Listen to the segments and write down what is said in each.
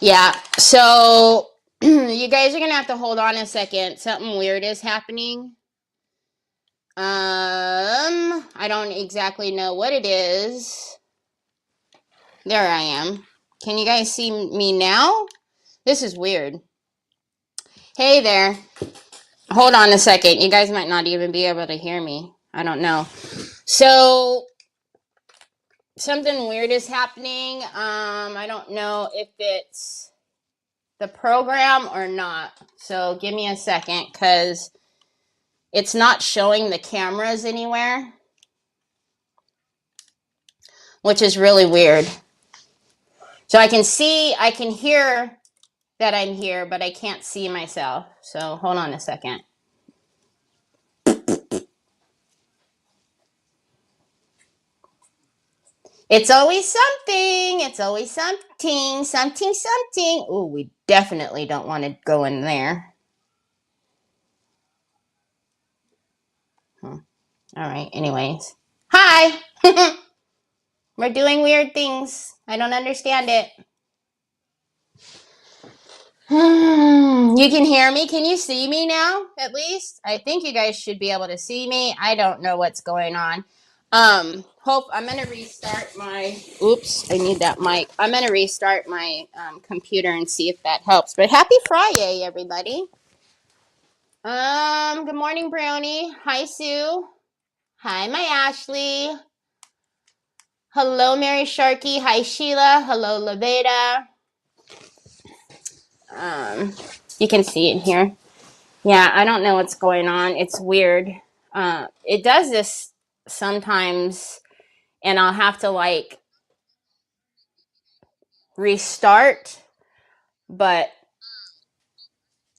Yeah, so you guys are gonna have to hold on a second. Something weird is happening. I don't exactly know what it is. There I am. Can you guys see me now? This is weird. Hey there. Hold on a second. You guys might not even be able to hear me. I don't know. So something weird is happening. I don't know if it's the program or not. So give me a second because it's not showing the cameras anywhere, which is really weird. So I can hear that I'm here, but I can't see myself. So hold on a second. It's always something. It's always something. Something, something. Ooh, we definitely don't want to go in there. All right. Anyways. Hi. We're doing weird things. I don't understand it. You can hear me. Can you see me now? At least I think you guys should be able to see me. I don't know what's going on. Hope I'm gonna restart my. Oops, I need that mic. I'm gonna restart my computer and see if that helps. But happy Friday, everybody. Good morning, Brownie. Hi, Sue. Hi, my Ashley. Hello, Mary Sharkey. Hi, Sheila. Hello, Laveda. You can see it here. Yeah, I don't know what's going on. It's weird. It does this sometimes, and I'll have to like restart. But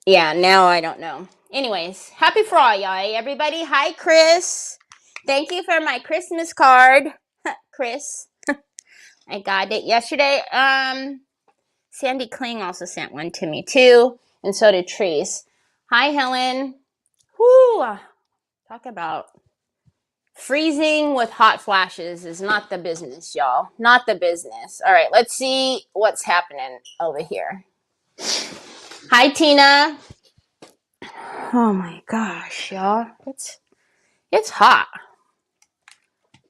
yeah, now I don't know. Anyways, happy Friday, everybody. Hi, Chris. Thank you for my Christmas card, Chris. I got it yesterday. Sandy Kling also sent one to me too, and so did Trees. Hi, Helen. Whoo! Talk about freezing with hot flashes is not the business, y'all. Not the business. All right, let's see what's happening over here. Hi, Tina. Oh my gosh, y'all. It's hot.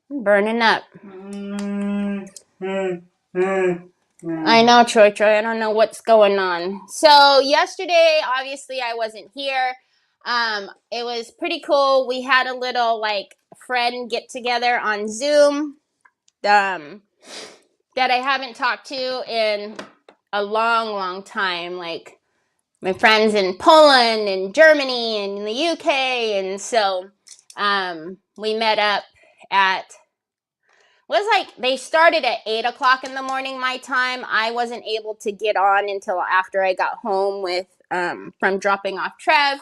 I'm burning up. I know, Troy. I don't know what's going on. So yesterday, obviously, I wasn't here. It was pretty cool. We had a little like friend get together on Zoom. That I haven't talked to in a long, long time. Like my friends in Poland and Germany and in the UK. And so we met up at, was like, they started at 8 o'clock in the morning my time. I wasn't able to get on until after I got home with from dropping off Trev.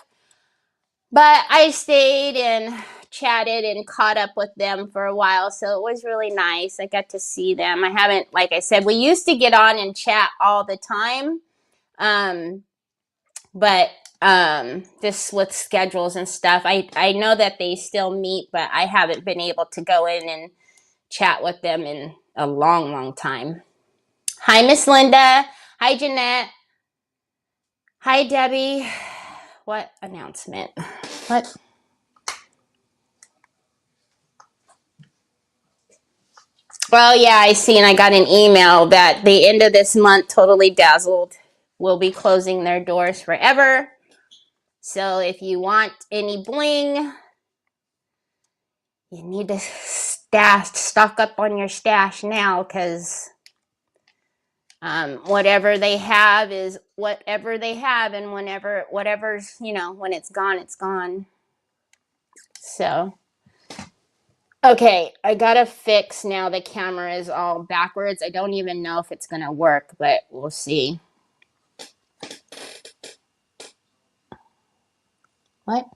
But I stayed and chatted and caught up with them for a while, so it was really nice. I got to see them. I haven't, like I said, we used to get on and chat all the time, but just with schedules and stuff, I know that they still meet, but I haven't been able to go in and chat with them in a long, long time. Hi, Miss Linda. Hi, Jeanette. Hi, Debbie. What announcement? What? Well, yeah, I see, and I got an email that the end of this month, Totally Dazzled will be closing their doors forever. So if you want any bling, you need to stock up on your stash now, because whatever they have is whatever they have, and whatever's, when it's gone, it's gone. So. Okay, I gotta fix now. The camera is all backwards. I don't even know if it's gonna work, but we'll see. What?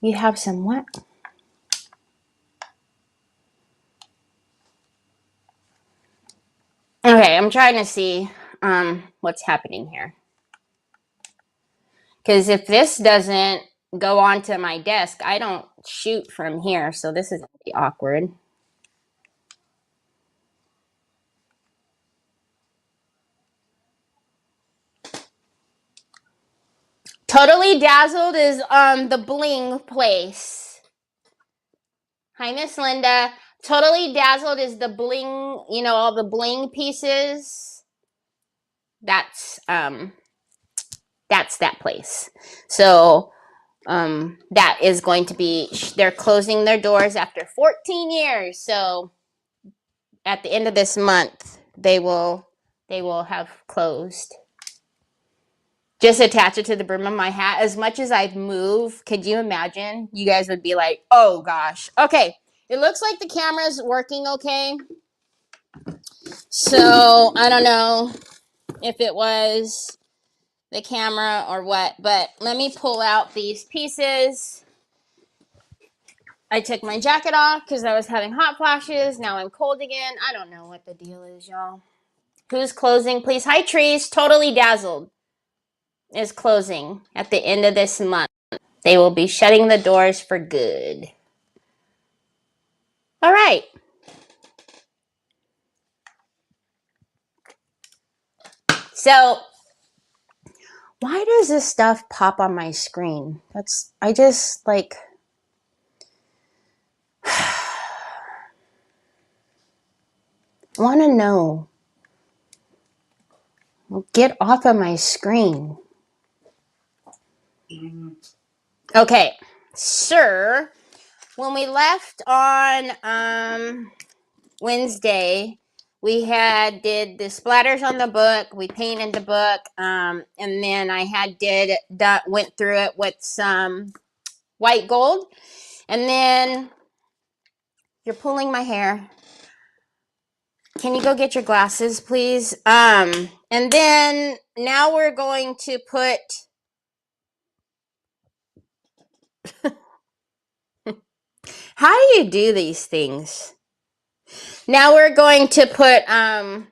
You have some what? Okay, I'm trying to see what's happening here. Because if this doesn't go onto my desk, I don't shoot from here, so this is gonna be awkward. Totally Dazzled is the bling place. Hi, Miss Linda. Totally Dazzled is the bling, you know, all the bling pieces. That's that place. So that is going to be, they're closing their doors after 14 years. So at the end of this month, they will have closed. Just attach it to the brim of my hat. As much as I've moved, could you imagine? You guys would be like, oh gosh. Okay, it looks like the camera's working okay. So I don't know if it was the camera or what, but let me pull out these pieces. I took my jacket off because I was having hot flashes. Now I'm cold again. I don't know what the deal is, y'all. Who's closing, please? Hi, Trees. Totally Dazzled is closing at the end of this month. They will be shutting the doors for good. All right. So, why does this stuff pop on my screen? I just like, want to know. Get off of my screen. Okay, sir. When we left on Wednesday, we did the splatters on the book. We painted the book, and then I went through it with some white gold, and then you're pulling my hair. Can you go get your glasses, please? And then now we're going to put. How do you do these things? Now we're going to put a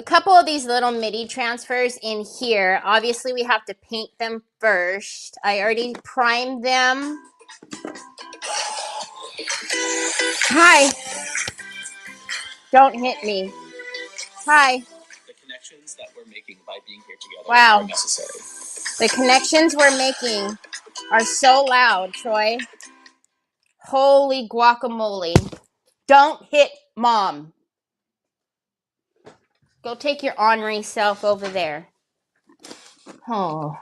couple of these little MIDI transfers in here. Obviously, we have to paint them first. I already primed them. Hi. Don't hit me. Hi. The connections that we're making by being here together are necessary. The connections we're making are so loud, Troy. Holy guacamole. Don't hit Mom. Go take your ornery self over there. Oh,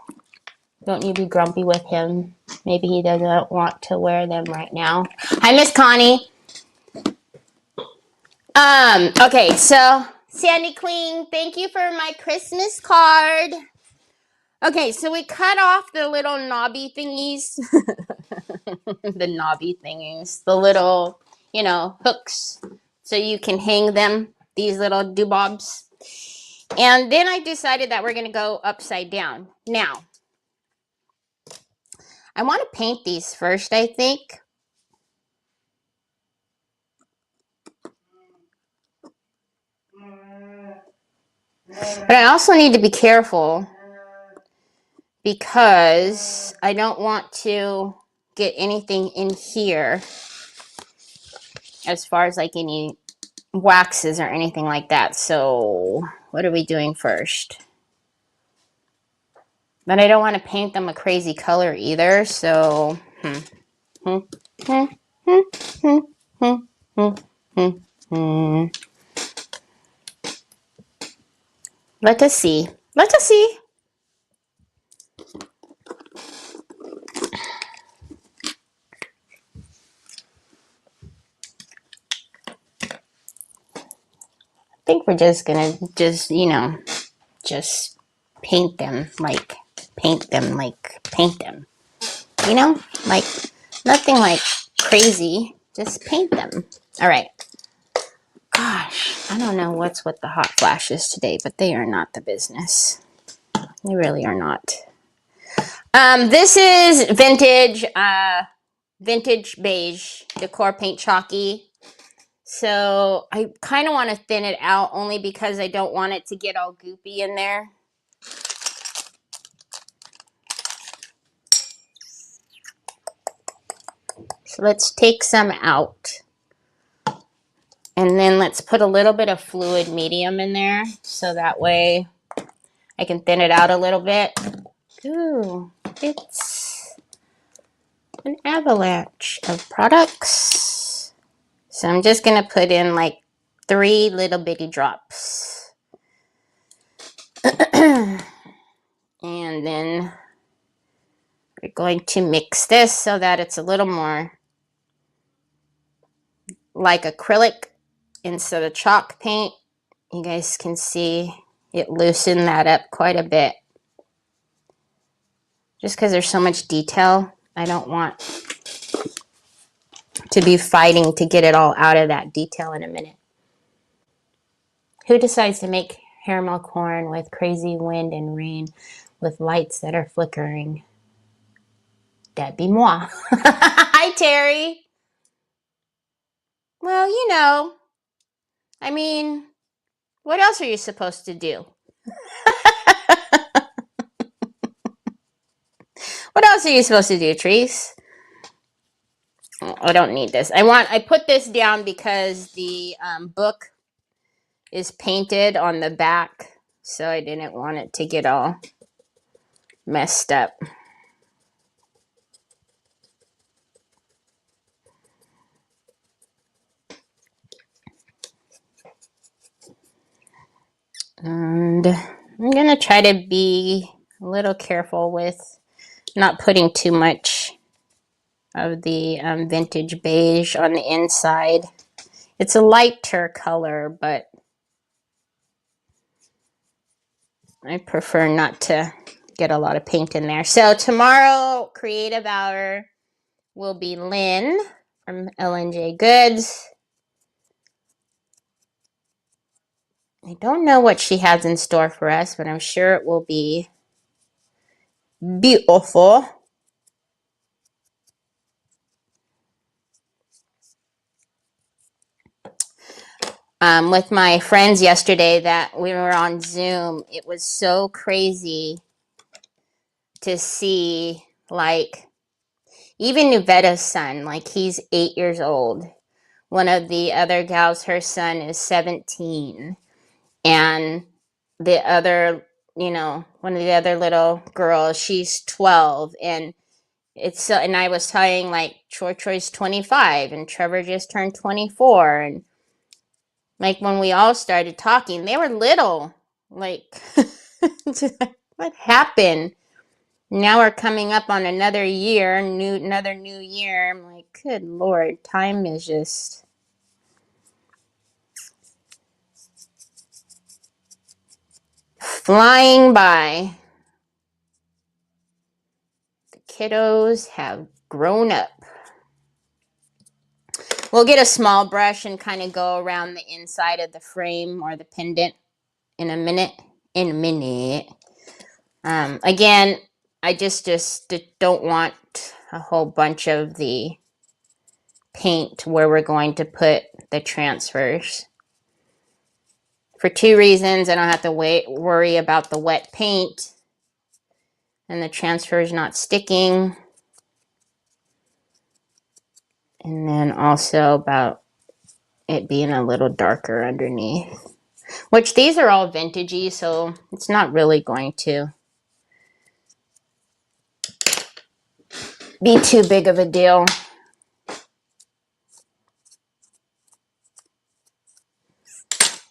don't you be grumpy with him. Maybe he doesn't want to wear them right now. Hi, Miss Connie. Okay, so Sandy Queen, thank you for my Christmas card. Okay, so we cut off the little knobby thingies. The knobby thingies. The little, hooks. So you can hang them. These little doobobs. And then I decided that we're going to go upside down. Now, I want to paint these first, I think. But I also need to be careful because I don't want to get anything in here as far as like any waxes or anything like that. So what are we doing first? But I don't want to paint them a crazy color either. So let us see. Let us see. I think we're just gonna just paint them like paint them. Like nothing like crazy. Just paint them. All right. Gosh, I don't know what's with the hot flashes today, but they are not the business. They really are not. This is vintage beige decor paint chalky. So I kind of want to thin it out only because I don't want it to get all goopy in there. So let's take some out. And then let's put a little bit of fluid medium in there so that way I can thin it out a little bit. Ooh, it's an avalanche of products. So I'm just going to put in like 3 little bitty drops. And then we're going to mix this so that it's a little more like acrylic instead of chalk paint. You guys can see it loosened that up quite a bit. Just because there's so much detail, I don't want to be fighting to get it all out of that detail in a minute. Who decides to make caramel corn with crazy wind and rain with lights that are flickering? That'd be moi. Hi, Terry. Well, you know, I mean, what else are you supposed to do? What else are you supposed to do, Trees? I don't need this. I put this down because the book is painted on the back, so I didn't want it to get all messed up. And I'm gonna try to be a little careful with not putting too much of the vintage beige on the inside. It's a lighter color, but I prefer not to get a lot of paint in there. So tomorrow, creative hour will be Lynn from L&J Goods. I don't know what she has in store for us, but I'm sure it will be beautiful. With my friends yesterday that we were on Zoom, it was so crazy to see, like, even Nuvetta's son, like, he's 8 years old. One of the other gals, her son is 17. And the other, one of the other little girls, she's 12. And it's so, and I was telling, like, Troy's 25 and Trevor just turned 24. And like when we all started talking, they were little. Like, what happened? Now we're coming up on another year, another new year. I'm like, good Lord, time is just flying by. The kiddos have grown up. We'll get a small brush and kind of go around the inside of the frame or the pendant in a minute. Again, I just don't want a whole bunch of the paint where we're going to put the transfers. For 2 reasons, I don't have to worry about the wet paint and the transfers not sticking. And then also about it being a little darker underneath. Which these are all vintagey, so it's not really going to be too big of a deal.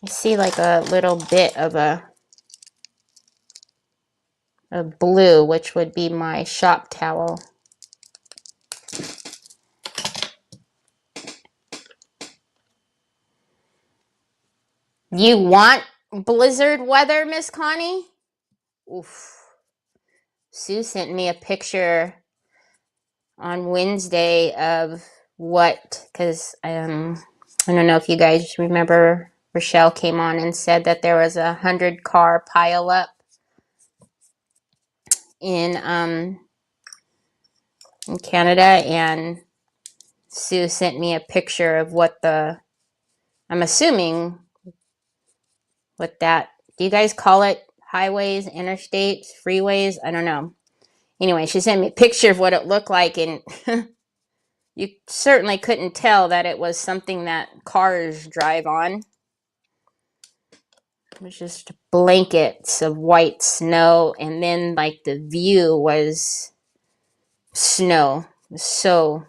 I see like a little bit of a blue, which would be my shop towel. You want blizzard weather, Miss Connie? Oof. Sue sent me a picture on Wednesday of what, because I don't know if you guys remember, Rochelle came on and said that there was 100 car pileup in Canada, and Sue sent me a picture of what I'm assuming what that, do you guys call it highways, interstates, freeways? I don't know. Anyway, she sent me a picture of what it looked like, and you certainly couldn't tell that it was something that cars drive on. It was just blankets of white snow, and then like the view was snow. It was so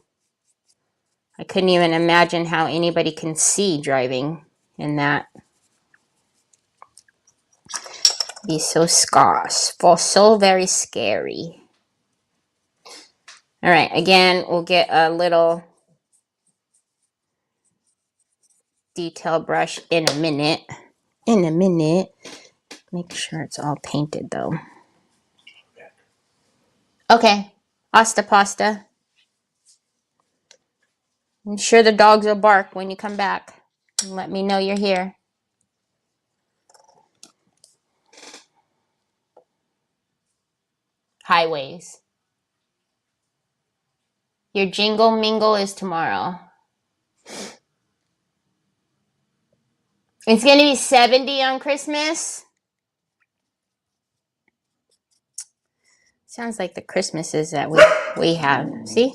I couldn't even imagine how anybody can see driving in that. Be so so very scary. All right, again, we'll get a little detail brush in a minute. Make sure it's all painted though. Okay, pasta pasta. I'm sure the dogs will bark when you come back. And let me know you're here. Highways. Your jingle mingle is tomorrow. It's going to be 70 on Christmas. Sounds like the Christmases that we have. See?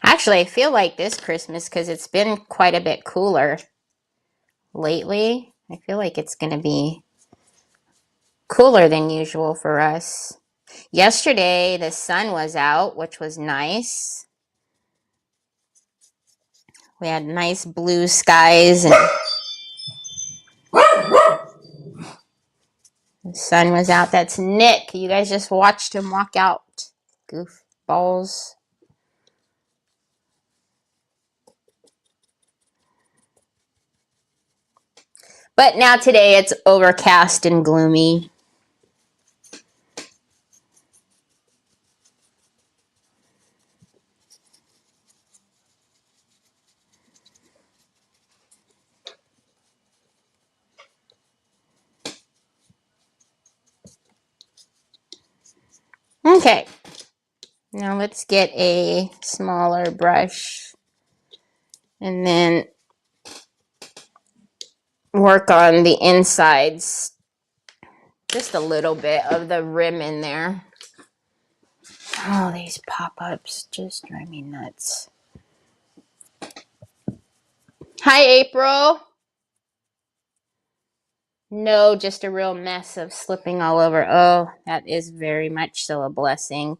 Actually, I feel like this Christmas, because it's been quite a bit cooler lately, I feel like it's going to be cooler than usual for us. Yesterday, the sun was out, which was nice. We had nice blue skies, and the sun was out. That's Nick. You guys just watched him walk out. Goofballs. But now today it's overcast and gloomy. Okay. Now let's get a smaller brush and then work on the insides. Just a little bit of the rim in there. Oh, these pop-ups just drive me nuts. Hi, April. No, just a real mess of slipping all over. Oh, that is very much so a blessing.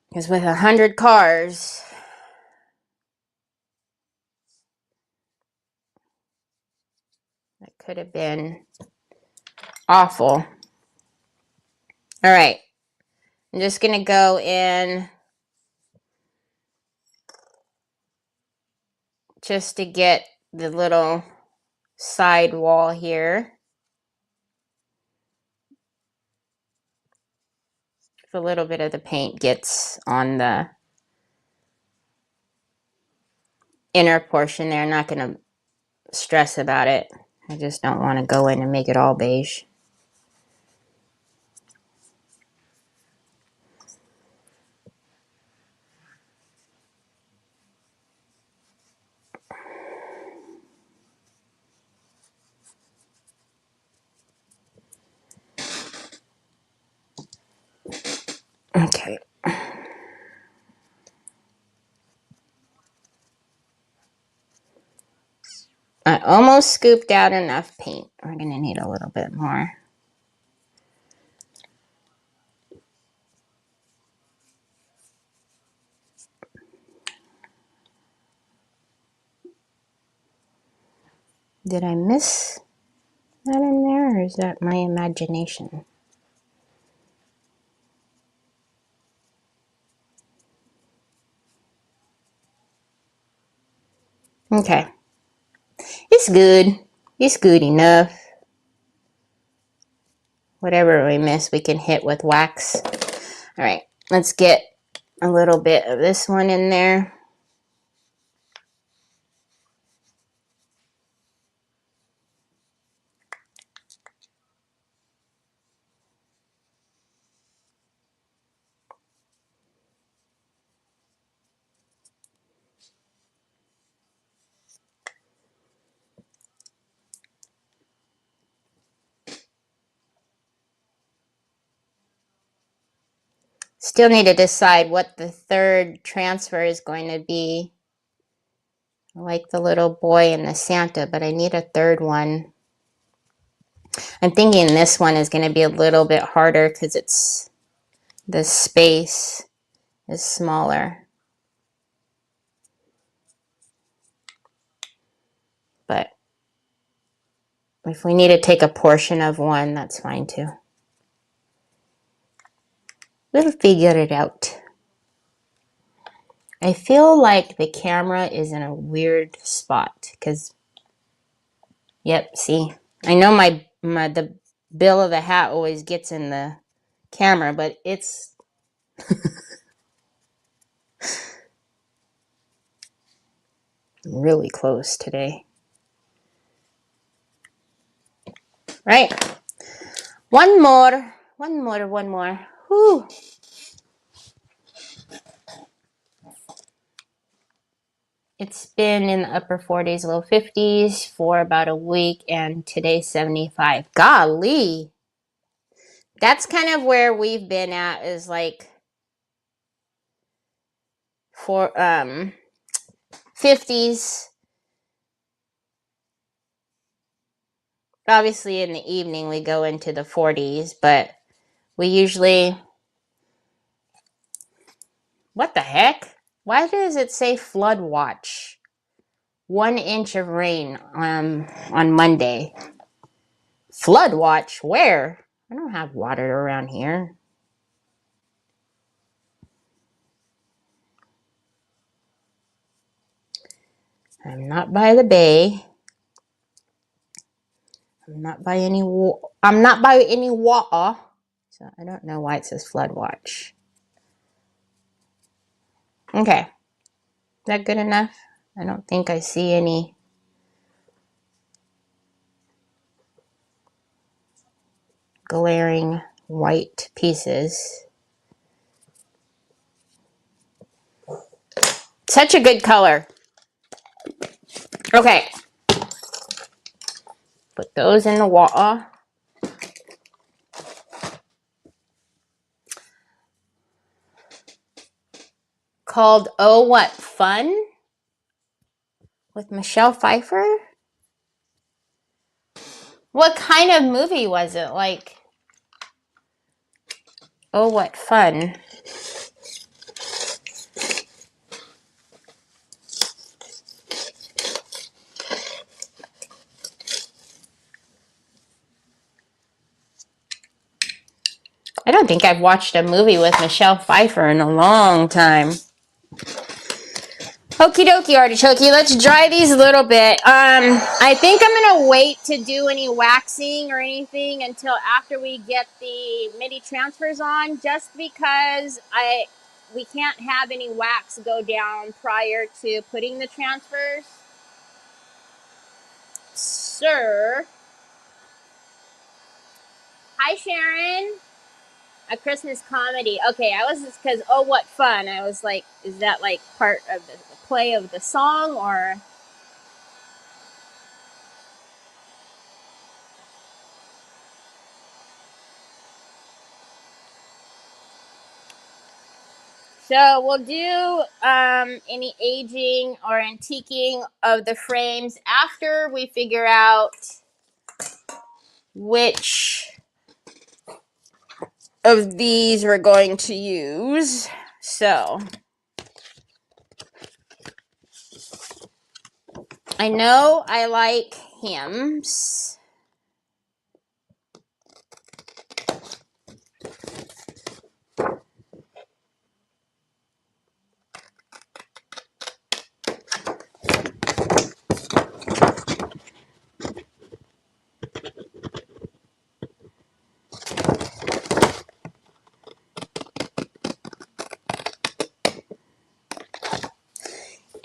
Because with 100 cars, that could have been awful. All right. I'm just going to go in just to get the little side wall here. If a little bit of the paint gets on the inner portion there, I'm not going to stress about it. I just don't want to go in and make it all beige. Okay. I almost scooped out enough paint. We're going to need a little bit more. Did I miss that in there, or is that my imagination? Okay. It's good. It's good enough. Whatever we miss, we can hit with wax. All right, let's get a little bit of this one in there. Still need to decide what the third transfer is going to be. I like the little boy and the Santa, but I need a third one. I'm thinking this one is going to be a little bit harder because it's the space is smaller. But if we need to take a portion of one, that's fine too. We'll figure it out. I feel like the camera is in a weird spot because, yep, see, I know the bill of the hat always gets in the camera, but it's really close today. Right. One more. Whew. It's been in the upper 40s, low 50s for about a week, and today's 75. Golly. That's kind of where we've been at, is like for 50s. Obviously in the evening we go into the 40s, but we usually, what the heck? Why does it say flood watch? 1 inch of rain on Monday. Flood watch? Where? I don't have water around here. I'm not by the bay. I'm not by any water. So I don't know why it says flood watch. Okay. Is that good enough? I don't think I see any glaring white pieces. Such a good color. Okay. Put those in the water. Called Oh What Fun? With Michelle Pfeiffer? What kind of movie was it? Like, oh, what fun. I don't think I've watched a movie with Michelle Pfeiffer in a long time. Okie dokie, artichokey. Let's dry these a little bit. I think I'm going to wait to do any waxing or anything until after we get the MIDI transfers on, just because we can't have any wax go down prior to putting the transfers. Sir. Hi, Sharon. A Christmas comedy. Okay, I was just because, oh, what fun. I was like, is that like part of the play of the song or? So we'll do any aging or antiquing of the frames after we figure out which of these we're going to use. So I know I like hymns.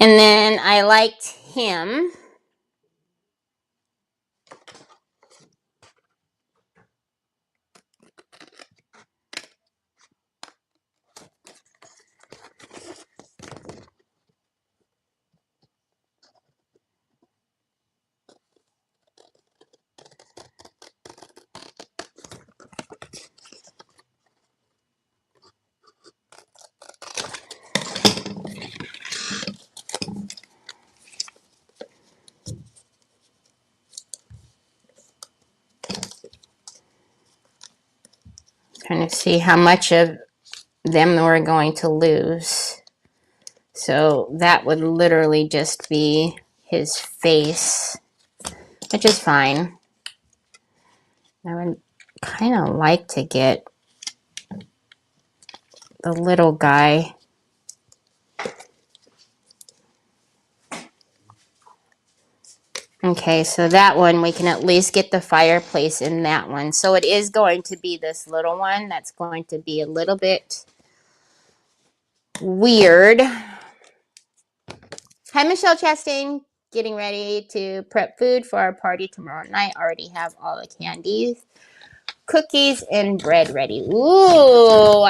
And then I liked him. Trying to see how much of them we're going to lose. So that would literally just be his face, which is fine. I would kind of like to get the little guy. Okay, so that one, we can at least get the fireplace in that one. So it is going to be this little one that's going to be a little bit weird. Hi, Michelle Chastain. Getting ready to prep food for our party tomorrow night. Already have all the candies, cookies, and bread ready. Ooh.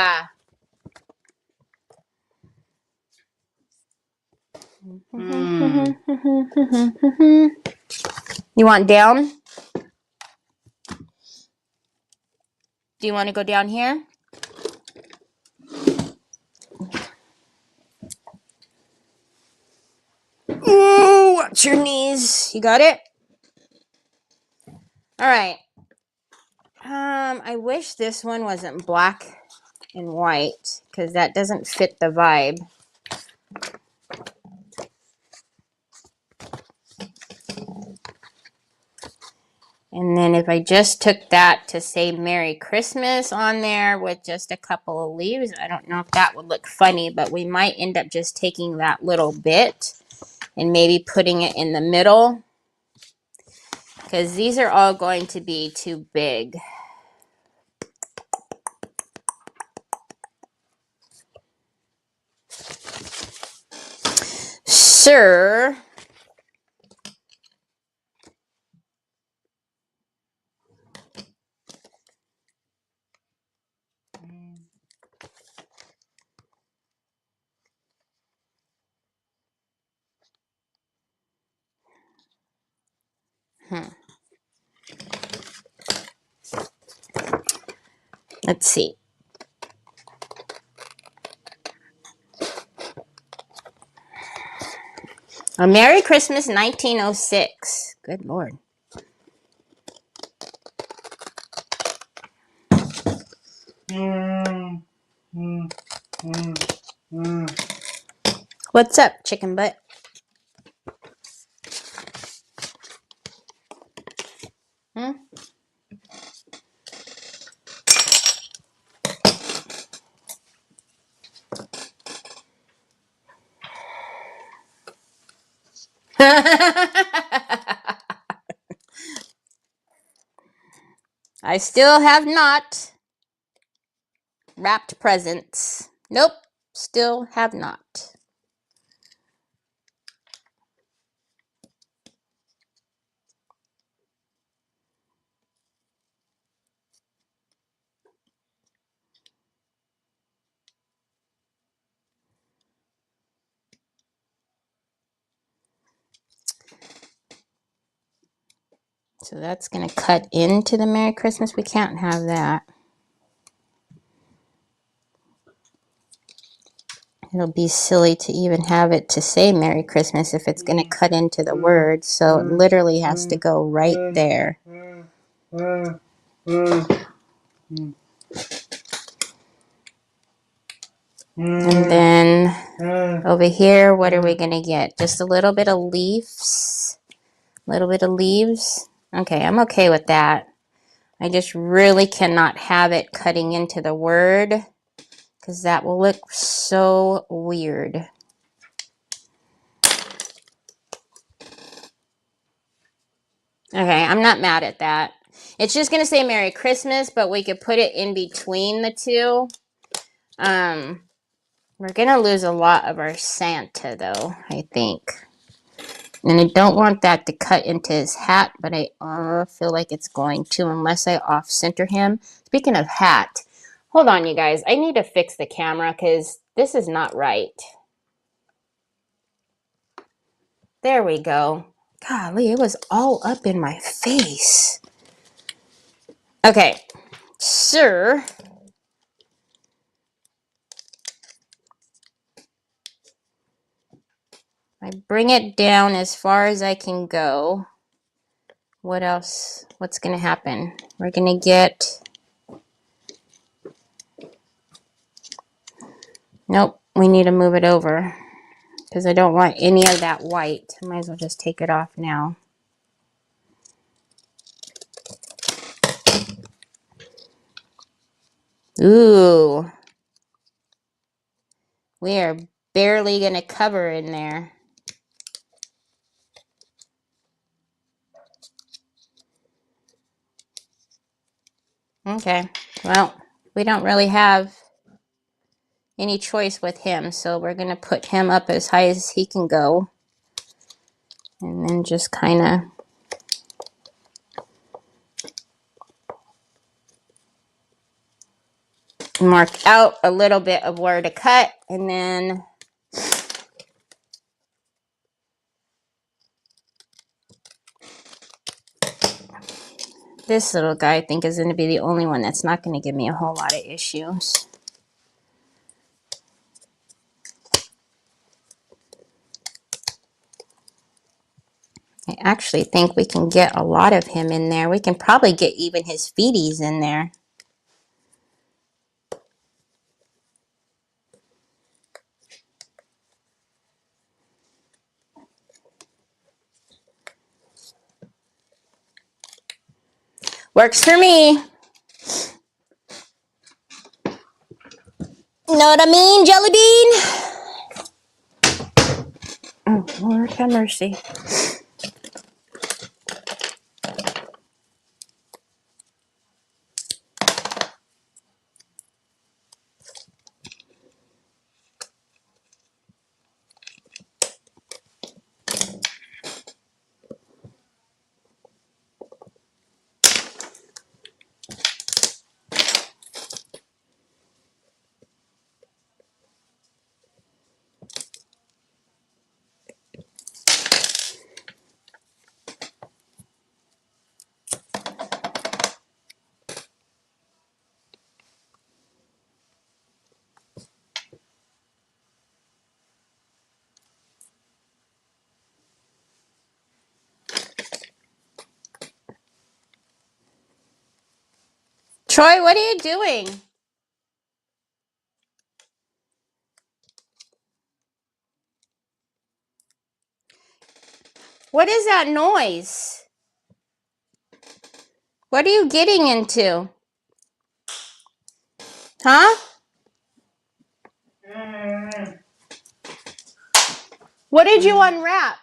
You want down? Do you want to go down here? Ooh, watch your knees. You got it? All right. I wish this one wasn't black and white because that doesn't fit the vibe. And then if I just took that to say Merry Christmas on there with just a couple of leaves, I don't know if that would look funny, but we might end up just taking that little bit and maybe putting it in the middle because these are all going to be too big. Sir. Let's see. A Merry Christmas 1906. Good Lord. What's up, chicken butt? Hmm? I still have not wrapped presents. Nope, still have not. So that's going to cut into the Merry Christmas. We can't have that. It'll be silly to even have it to say Merry Christmas if it's going to cut into the word. So it literally has to go right there. And then over here, what are we going to get? Just a little bit of leaves. A little bit of leaves. Okay, I'm okay with that. I just really cannot have it cutting into the word because that will look so weird. Okay, I'm not mad at that. It's just going to say Merry Christmas, but we could put it in between the two. We're going to lose a lot of our Santa, though, I think. And I don't want that to cut into his hat, but I feel like it's going to unless I off-center him. Speaking of hat, hold on, you guys. I need to fix the camera because this is not right. There we go. Golly, it was all up in my face. Okay, sir. I bring it down as far as I can go. What else? What's going to happen? We're going to get Nope, we need to move it over because I don't want any of that white. I might as well just take it off now. Ooh. We are barely going to cover in there. Okay, well, we don't really have any choice with him, so we're going to put him up as high as he can go. And then just kind of mark out a little bit of where to cut, and then this little guy I think is going to be the only one that's not going to give me a whole lot of issues. I actually think we can get a lot of him in there. We can probably get even his feeties in there. Works for me. Know what I mean, Jelly Bean? Oh, Lord have mercy. Troy, what are you doing? What is that noise? What are you getting into? Huh? What did you unwrap?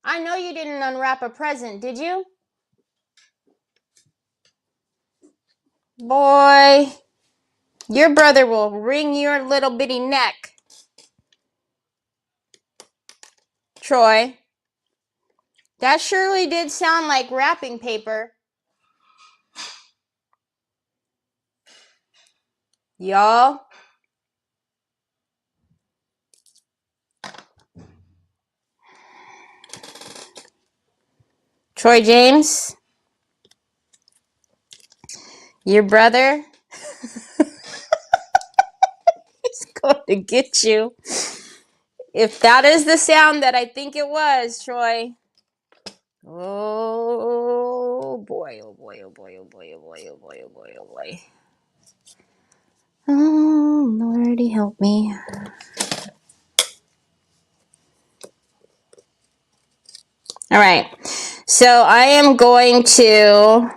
I know you didn't unwrap a present, did you? Boy, your brother will wring your little bitty neck. Troy, that surely did sound like wrapping paper. Y'all. Troy James, your brother is going to get you. If that is the sound that I think it was, Troy. Oh boy, oh boy, oh boy, oh boy, oh boy, oh boy, oh boy, oh boy. Oh, Lordy help me. All right, so I am going to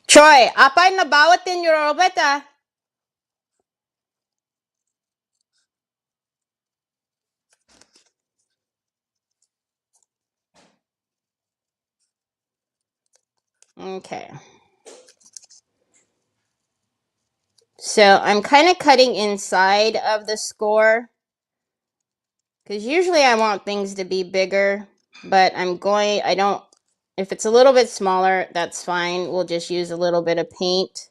Troy, apa yung nabawat din yung Roberta? Okay. So I'm kind of cutting inside of the score because usually I want things to be bigger, but if it's a little bit smaller, that's fine. We'll just use a little bit of paint.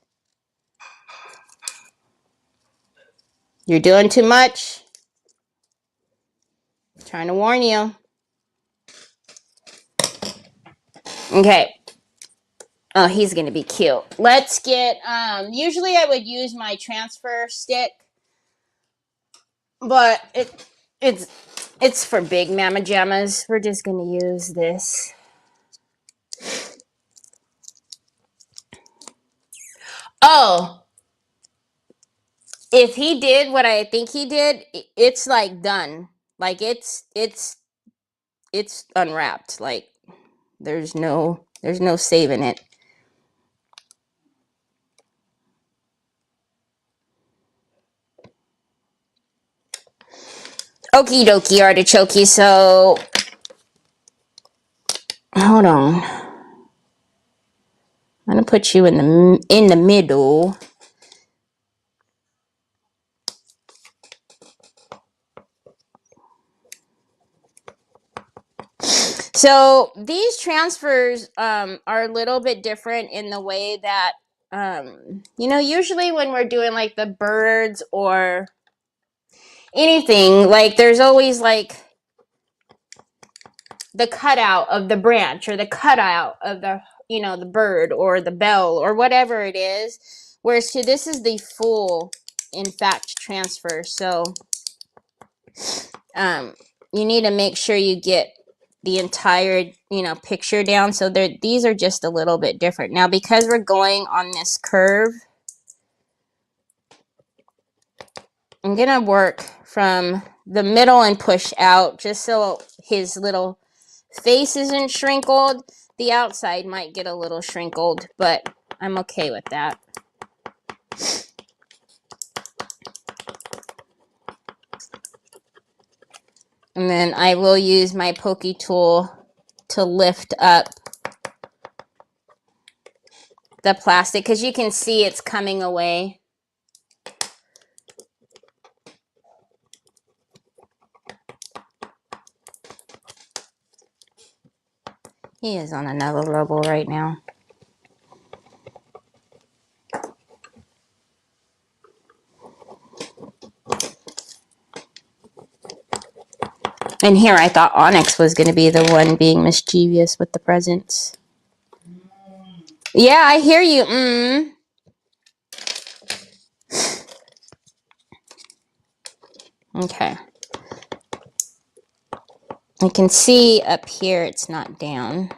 You're doing too much. I'm trying to warn you. Okay. Oh, he's going to be cute. Let's get, usually I would use my transfer stick, but It's for big mama jammas. We're just gonna use this. Oh, if he did what I think he did, it's like done. Like it's unwrapped. Like there's no saving it. Okie dokie, artichoke. So hold on. I'm gonna put you in the middle. So these transfers are a little bit different in the way that usually when we're doing like the birds or anything, like there's always like the cutout of the branch or the cutout of the the bird or the bell or whatever it is. Whereas this is the full in fact transfer. So you need to make sure you get the entire picture down. So these are just a little bit different now because we're going on this curve. I'm gonna work from the middle and push out just so his little face isn't shrinkled. The outside might get a little shrinkled, but I'm okay with that. And then I will use my pokey tool to lift up the plastic because you can see it's coming away. He is on another level right now. And here I thought Onyx was going to be the one being mischievous with the presents. Yeah, I hear you. Okay. I can see up here it's not down.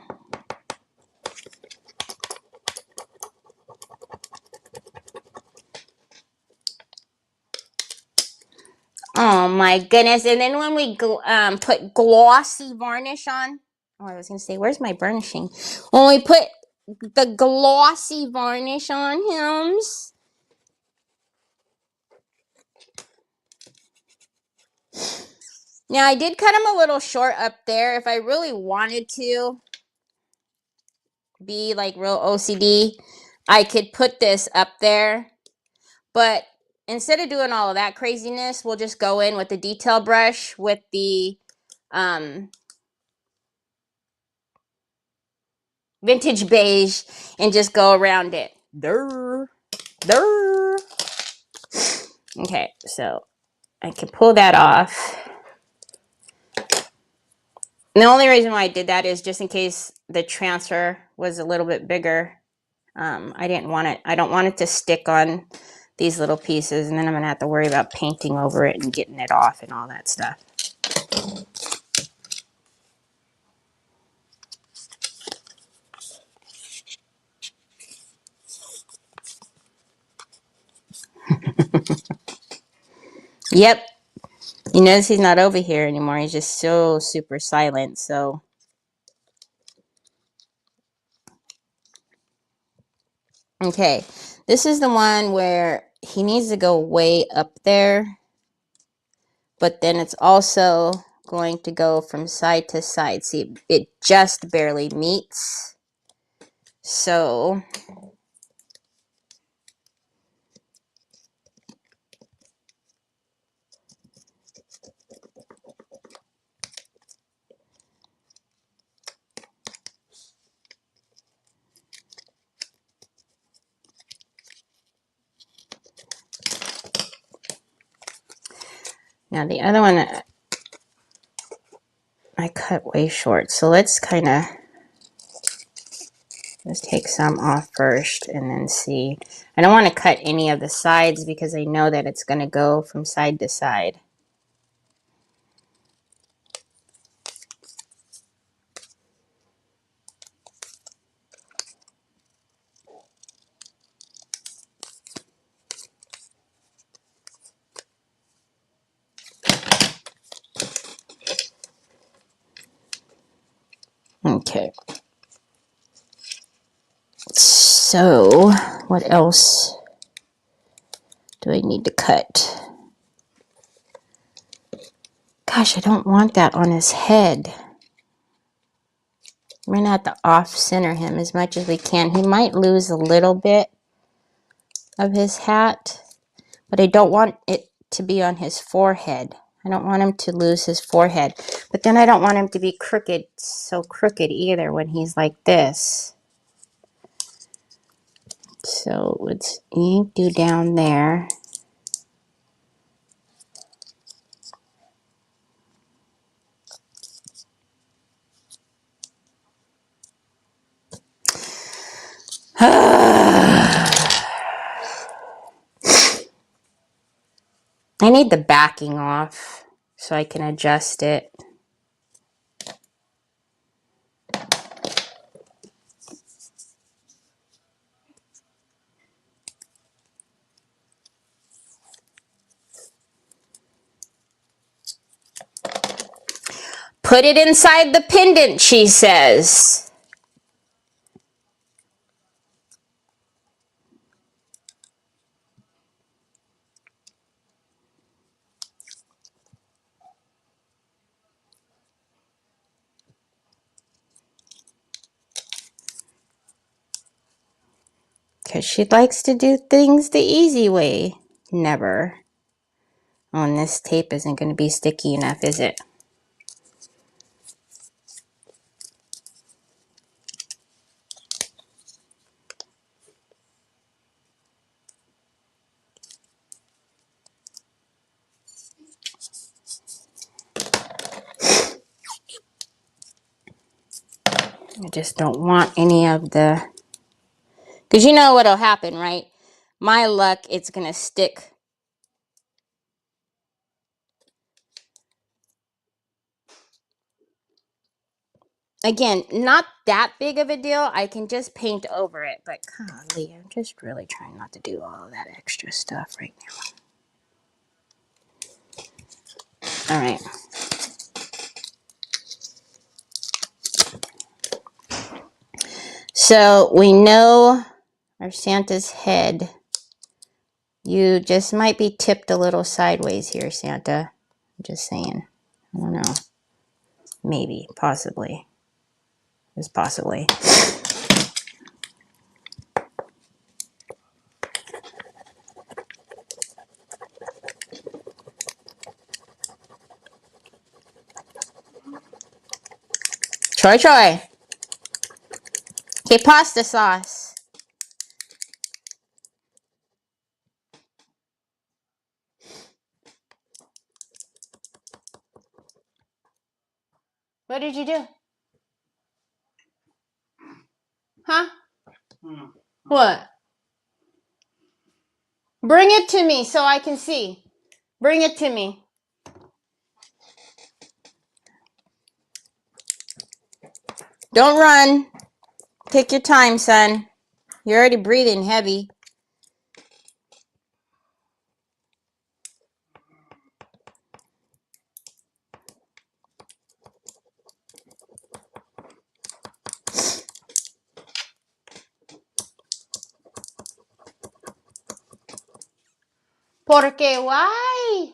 Oh my goodness. And then when we put glossy varnish on, I was going to say, where's my burnishing? When we put the glossy varnish on him, now I did cut him a little short up there. If I really wanted to be like real OCD, I could put this up there. But instead of doing all of that craziness, we'll just go in with the detail brush with the vintage beige and just go around it. Okay, so I can pull that off. And the only reason why I did that is just in case the transfer was a little bit bigger. I don't want it to stick on these little pieces, and then I'm gonna have to worry about painting over it and getting it off and all that stuff. Yep. You notice he's not over here anymore. He's just so super silent. So okay, this is the one where he needs to go way up there, but then it's also going to go from side to side. See, it just barely meets. So now the other one I cut way short. So let's kind of just take some off first and then see. I don't want to cut any of the sides because I know that it's going to go from side to side. So, what else do I need to cut? Gosh, I don't want that on his head. We're going to have to off-center him as much as we can. He might lose a little bit of his hat, but I don't want it to be on his forehead. I don't want him to lose his forehead. But then I don't want him to be crooked, so crooked either when he's like this. So let's do down there. I need the backing off so I can adjust it. Put it inside the pendant, she says. Because she likes to do things the easy way. Never. Oh, and this tape isn't going to be sticky enough, is it? I just don't want any of the... Because you know what'll happen, right? My luck, it's going to stick. Again, not that big of a deal. I can just paint over it. But golly, I'm just really trying not to do all of that extra stuff right now. All right. So we know our Santa's head. You just might be tipped a little sideways here, Santa. I'm just saying. I don't know. Maybe. Possibly. Just possibly. Troy, Troy. Okay, pasta sauce. What did you do? Huh? What? Bring it to me so I can see. Bring it to me. Don't run. Take your time, son. You're already breathing heavy. Porque why?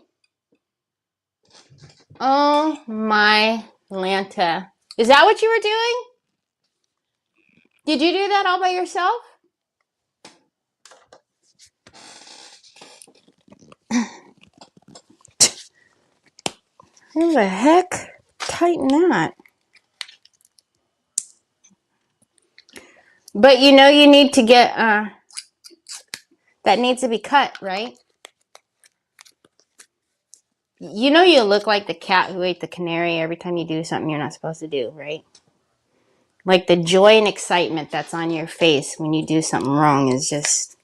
Oh my Lanta. Is that what you were doing? Did you do that all by yourself? Who the heck? Tighten that. But you know you need to get, that needs to be cut, right? You know you look like the cat who ate the canary every time you do something you're not supposed to do, right? Like the joy and excitement that's on your face when you do something wrong is just...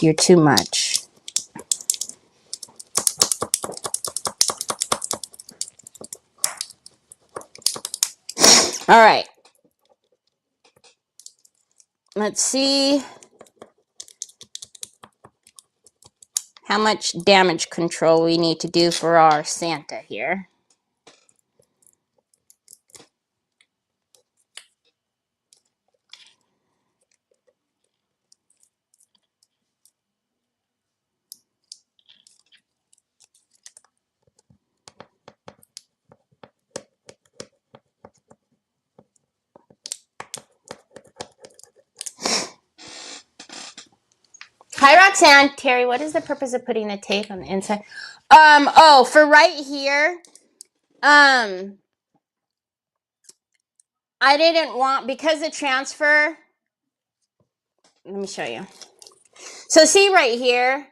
You're too much. All right. Let's see how much damage control we need to do for our Santa here. Hi, Roxanne. Terry, what is the purpose of putting the tape on the inside? Oh, for right here, I didn't want, because the transfer, let me show you. So see right here,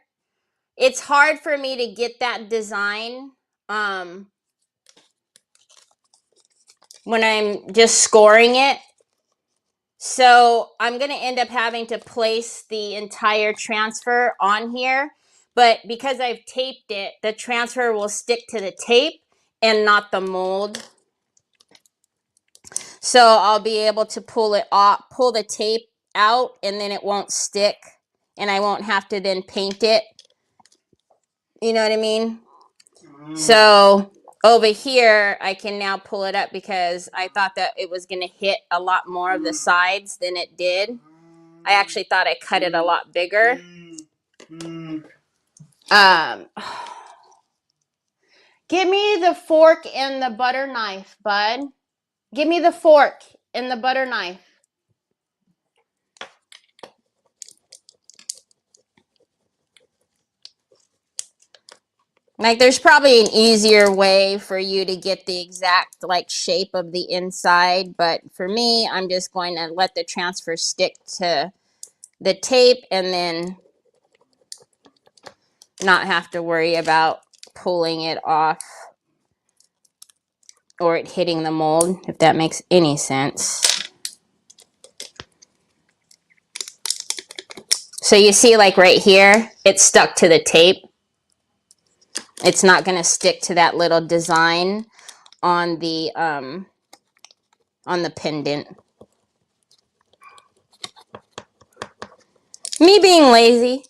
it's hard for me to get that design, when I'm just scoring it. So I'm going to end up having to place the entire transfer on here. But because I've taped it, the transfer will stick to the tape and not the mold. So I'll be able to pull it off, pull the tape out, and then it won't stick. And I won't have to then paint it. You know what I mean? So over here, I can now pull it up because I thought that it was going to hit a lot more of the sides than it did. I actually thought I cut it a lot bigger. Give me the fork and the butter knife, bud. Give me the fork and the butter knife. Like, there's probably an easier way for you to get the exact, like, shape of the inside. But for me, I'm just going to let the transfer stick to the tape and then not have to worry about pulling it off or it hitting the mold, if that makes any sense. So you see, like right here, it's stuck to the tape. It's not going to stick to that little design on the pendant. Me being lazy.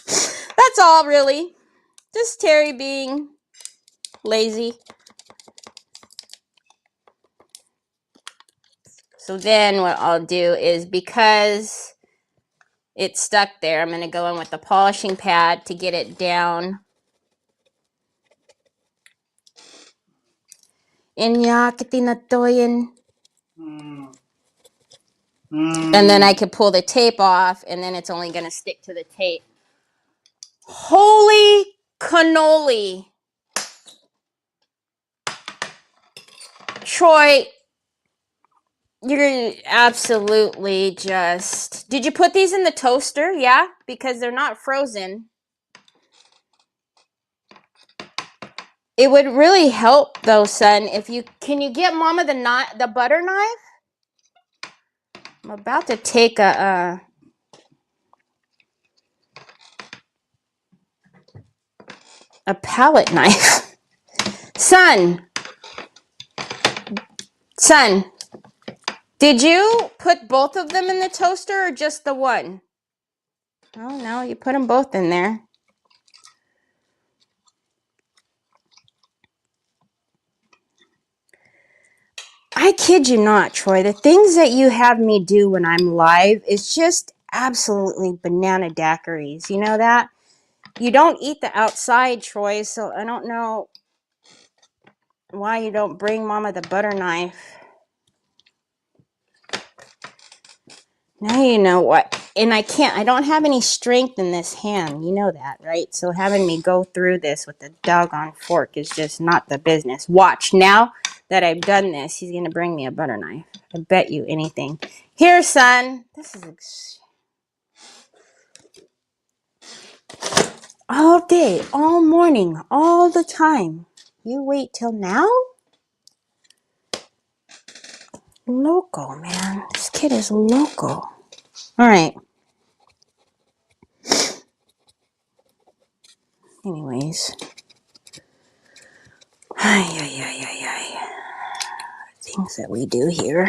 That's all, really. Just Terry being lazy. So then what I'll do is, because it's stuck there, I'm going to go in with the polishing pad to get it down. And then I could pull the tape off, and then it's only going to stick to the tape. Holy cannoli. Troy, you're absolutely just... Did you put these in the toaster? Yeah, because they're not frozen. It would really help, though, son, if you... Can you get Mama the butter knife? I'm about to take a palette knife. Son, did you put both of them in the toaster or just the one? Oh, no, you put them both in there. I kid you not, Troy. The things that you have me do when I'm live is just absolutely banana daiquiris. You know that? You don't eat the outside, Troy, so I don't know why you don't bring Mama the butter knife. Now you know what. And I don't have any strength in this hand. You know that, right? So having me go through this with the doggone fork is just not the business. Watch, now that I've done this, he's going to bring me a butter knife. I bet you anything. Here, son. This is all day, all morning, all the time. You wait till now? Loco, man. This kid is loco. All right. Anyways. Things that we do here.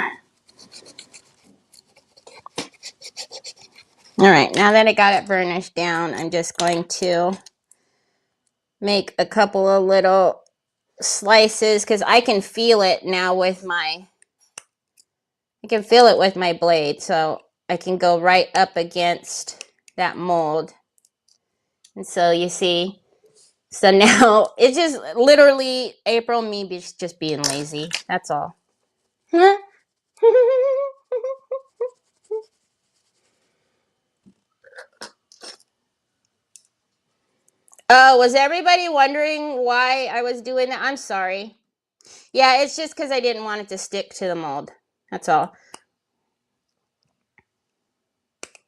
All right. Now that I got it burnished down, I'm just going to make a couple of little slices because I can feel it now with my... I can feel it with my blade, so I can go right up against that mold. And so you see, so now it's just literally April, me just being lazy. That's all. Oh, was everybody wondering why I was doing that? I'm sorry. Yeah, it's just because I didn't want it to stick to the mold. That's all.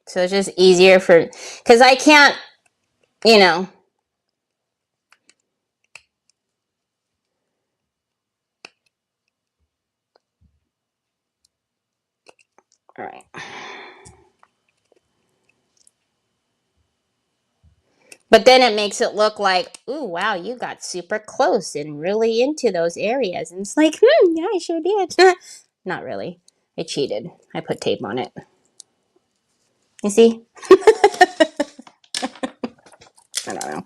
So it's just easier because I can't, you know. All right. But then it makes it look like, ooh, wow, you got super close and really into those areas. And it's like, yeah, I sure did. Not really. I cheated. I put tape on it. You see? I don't know.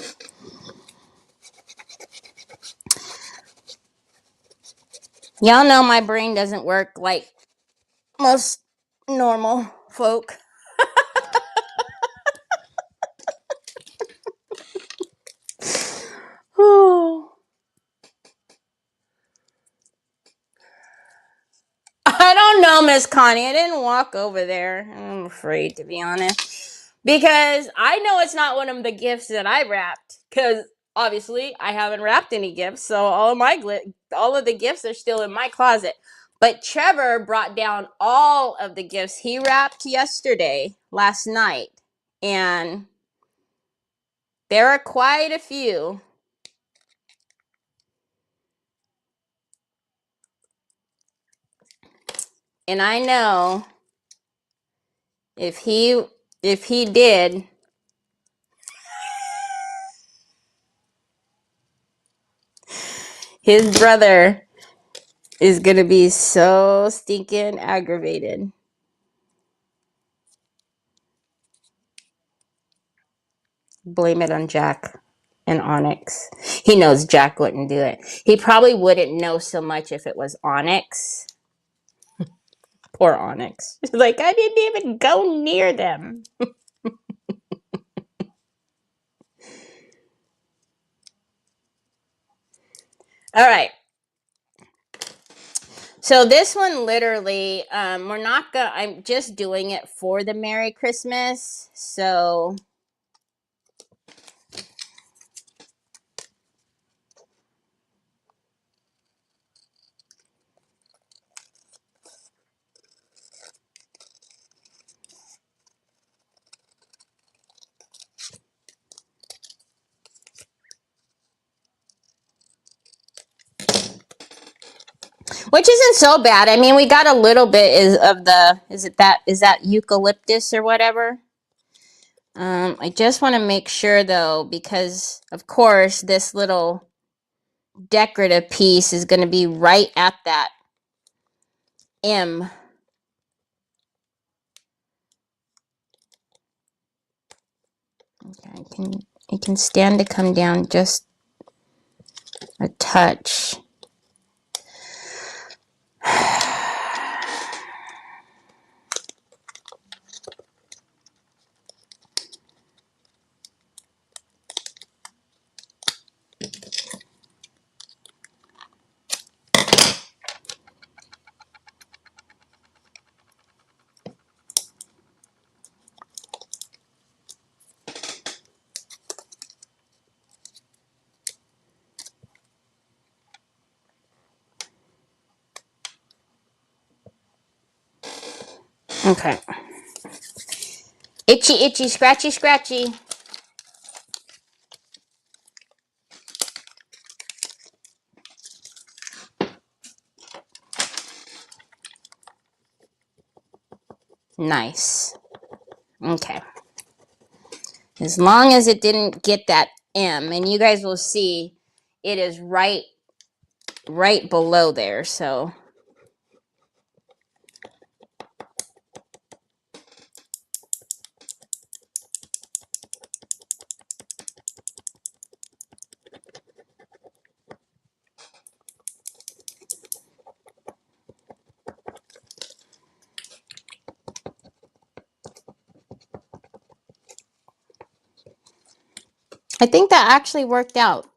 Y'all know my brain doesn't work like most normal folk. Oh. I don't know, Miss Connie. I didn't walk over there. I'm afraid, to be honest. Because I know it's not one of the gifts that I wrapped. Because obviously I haven't wrapped any gifts. So all of the gifts are still in my closet. But Trevor brought down all of the gifts he wrapped last night. And there are quite a few. And I know if he did, his brother is gonna be so stinking aggravated. Blame it on Jack and Onyx. He knows Jack wouldn't do it. He probably wouldn't know so much if it was Onyx. Poor Onyx. Like, I didn't even go near them. All right. So this one literally, I'm just doing it for the Merry Christmas. So which isn't so bad. I mean, we got a little bit is that eucalyptus or whatever. I just want to make sure though, because of course this little decorative piece is going to be right at that M. Okay, it can stand to come down just a touch. Okay. Itchy, itchy, scratchy, scratchy. Nice. Okay. As long as it didn't get that M, and you guys will see it is right below there, so. I think that actually worked out.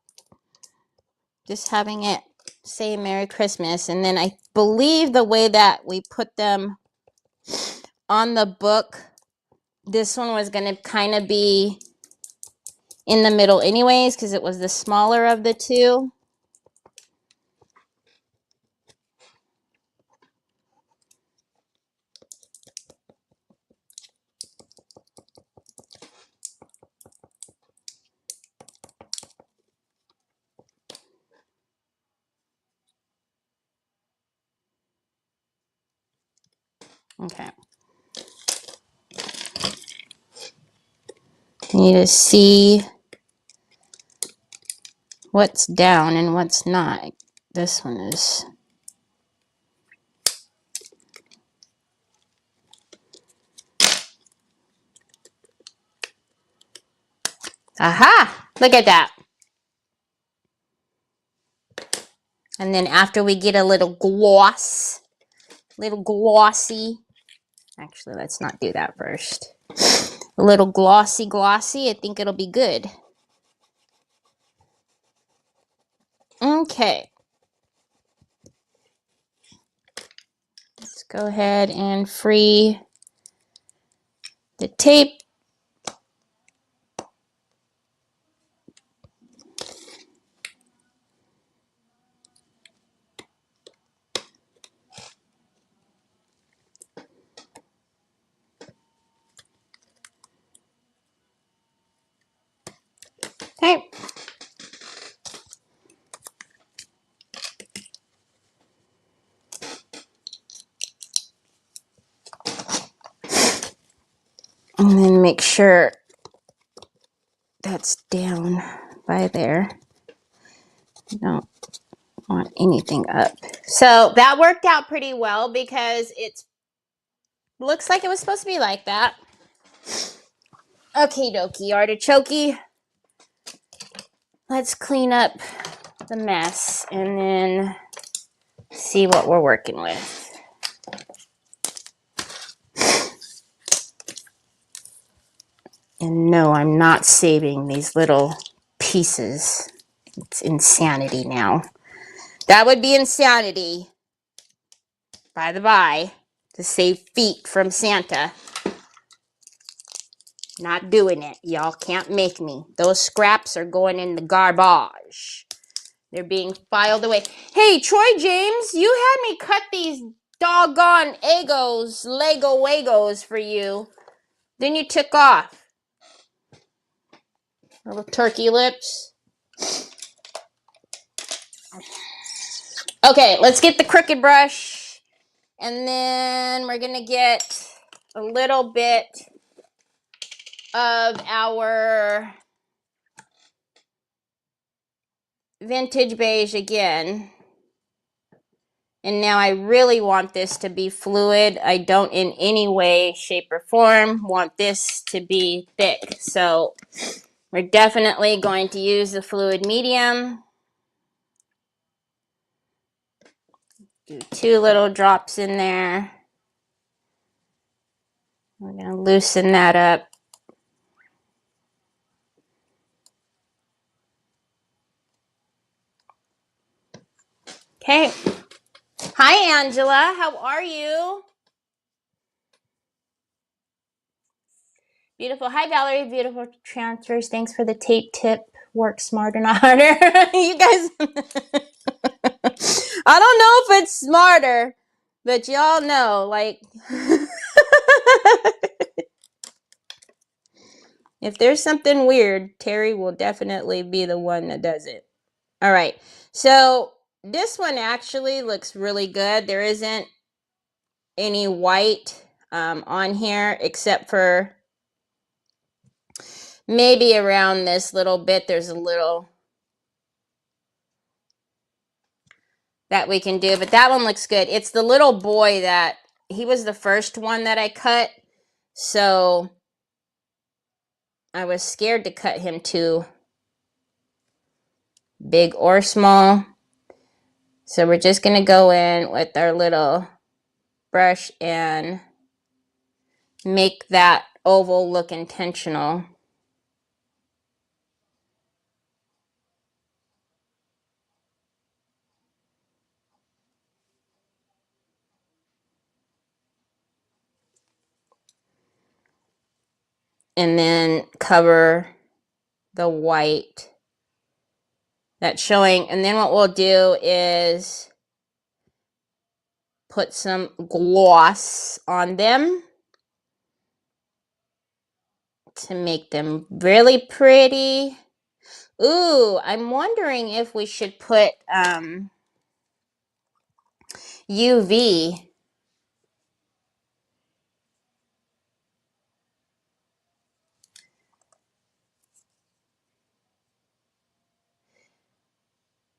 Just having it say Merry Christmas. And then I believe the way that we put them on the book, this one was going to kind of be in the middle anyways, because it was the smaller of the two. Okay. You need to see what's down and what's not. This one is. Aha! Look at that. And then after we get a little glossy. Actually, let's not do that first. A little glossy, I think it'll be good. Okay. Let's go ahead and free the tape. Okay. And then make sure that's down by there. You don't want anything up. So that worked out pretty well because it looks like it was supposed to be like that. Okie dokie, artichoke. Let's clean up the mess and then see what we're working with. And no, I'm not saving these little pieces. It's insanity now. That would be insanity, by the by, to save feet from Santa. Not doing it. Y'all can't make me. Those scraps are going in the garbage. They're being filed away. Hey, Troy James, you had me cut these doggone Lego Wagos for you. Then you took off. Little turkey lips. Okay, let's get the Cricut brush. And then we're going to get a little bit of our vintage beige again. And now I really want this to be fluid. I don't in any way, shape, or form want this to be thick. So we're definitely going to use the fluid medium. Do 2 little drops in there. We're going to loosen that up. Okay. Hi, Angela. How are you? Beautiful. Hi, Valerie. Beautiful transfers. Thanks for the tape tip. Work smarter, not harder. You guys. I don't know if it's smarter, but y'all know, like, if there's something weird, Terry will definitely be the one that does it. All right. So this one actually looks really good. There isn't any white on here except for maybe around this little bit. There's a little that we can do, but that one looks good. It's the little boy that he was the first one that I cut, so I was scared to cut him too big or small. So we're just gonna go in with our little brush and make that oval look intentional. And then cover the white that's showing. And then what we'll do is put some gloss on them to make them really pretty. Ooh, I'm wondering if we should put UV.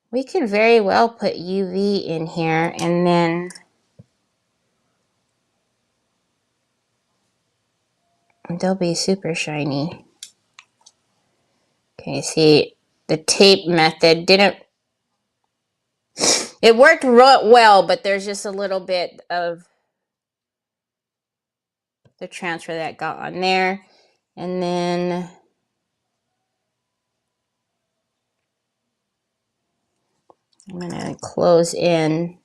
We could very well put UV in here, and then they'll be super shiny. Okay, see, the tape method didn't, it worked well, but there's just a little bit of the transfer that got on there. And then I'm gonna close in.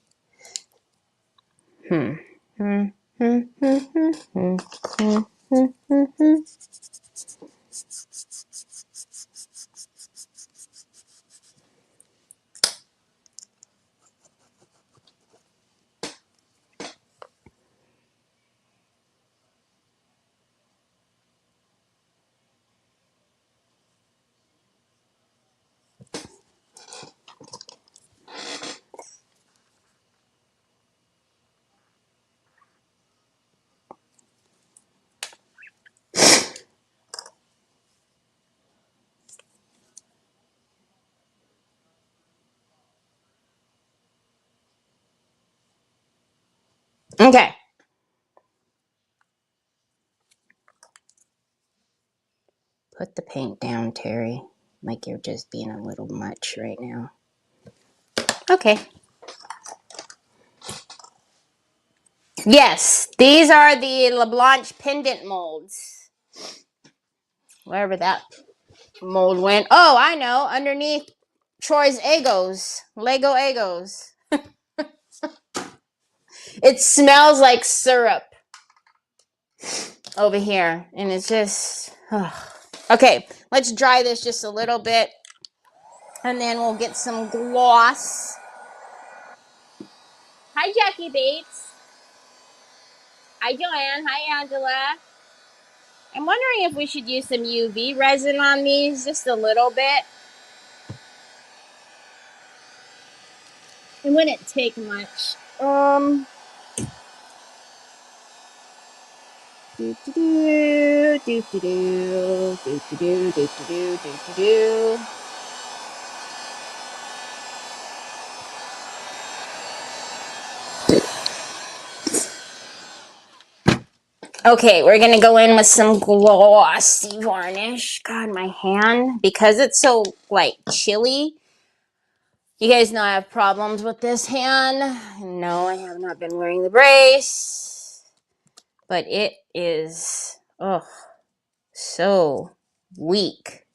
Okay. Put the paint down, Terry. Like you're just being a little much right now. Okay. Yes, these are the LeBlanc pendant molds. Wherever that mold went. Oh, I know. Underneath Troy's Egos. Lego Egos. It smells like syrup over here. And it's just... Okay, let's dry this just a little bit. And then we'll get some gloss. Hi, Jackie Bates. Hi, Joanne. Hi, Angela. I'm wondering if we should use some UV resin on these, just a little bit. It wouldn't take much. Okay, we're gonna go in with some glossy varnish. God, my hand, because it's so like chilly. You guys know I have problems with this hand. No, I have not been wearing the brace, but it is so weak.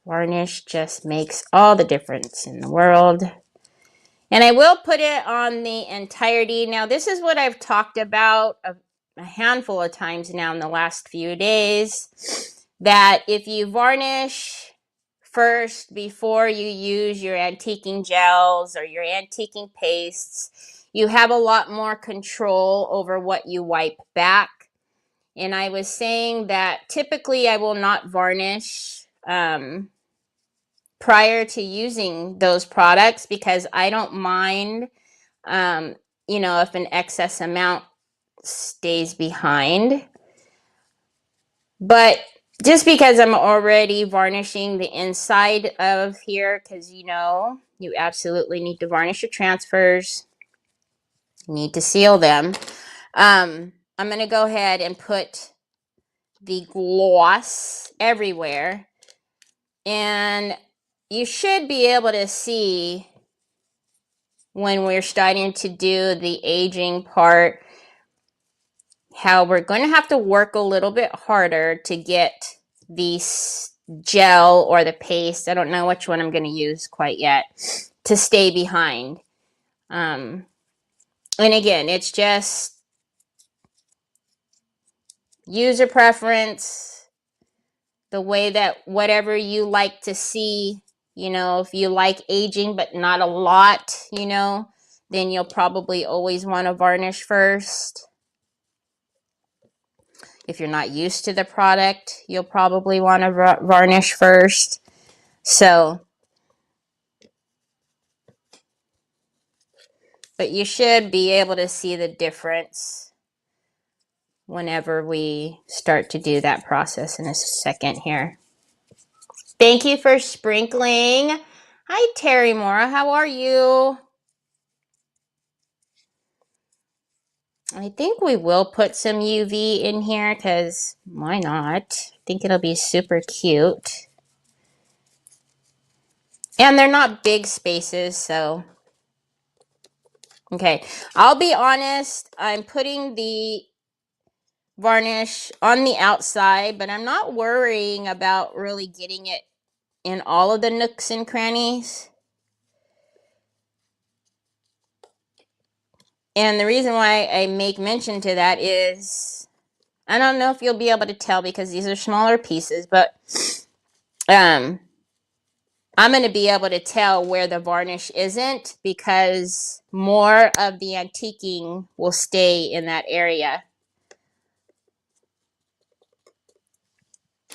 Varnish just makes all the difference in the world. And I will put it on the entirety. Now, this is what I've talked about a handful of times now in the last few days, that if you varnish first before you use your antiquing gels or your antiquing pastes, you have a lot more control over what you wipe back. And I was saying that typically I will not varnish prior to using those products because I don't mind, if an excess amount stays behind. But just because I'm already varnishing the inside of here, because you absolutely need to varnish your transfers, you need to seal them. I'm going to go ahead and put the gloss everywhere. And you should be able to see when we're starting to do the aging part how we're going to have to work a little bit harder to get the gel or the paste, I don't know which one I'm going to use quite yet, to stay behind. And again, it's just user preference, the way that whatever you like to see, you know, if you like aging but not a lot, you know, then you'll probably always want to varnish first. If you're not used to the product, you'll probably want to varnish first. So, but you should be able to see the difference whenever we start to do that process in a second here. Thank you for sprinkling. Hi, Terry Mora. How are you? I think we will put some UV in here because why not? I think it'll be super cute. And they're not big spaces, so. Okay, I'll be honest. I'm putting the varnish on the outside, but I'm not worrying about really getting it in all of the nooks and crannies. And the reason why I make mention to that is, I don't know if you'll be able to tell because these are smaller pieces, but I'm going to be able to tell where the varnish isn't because more of the antiquing will stay in that area.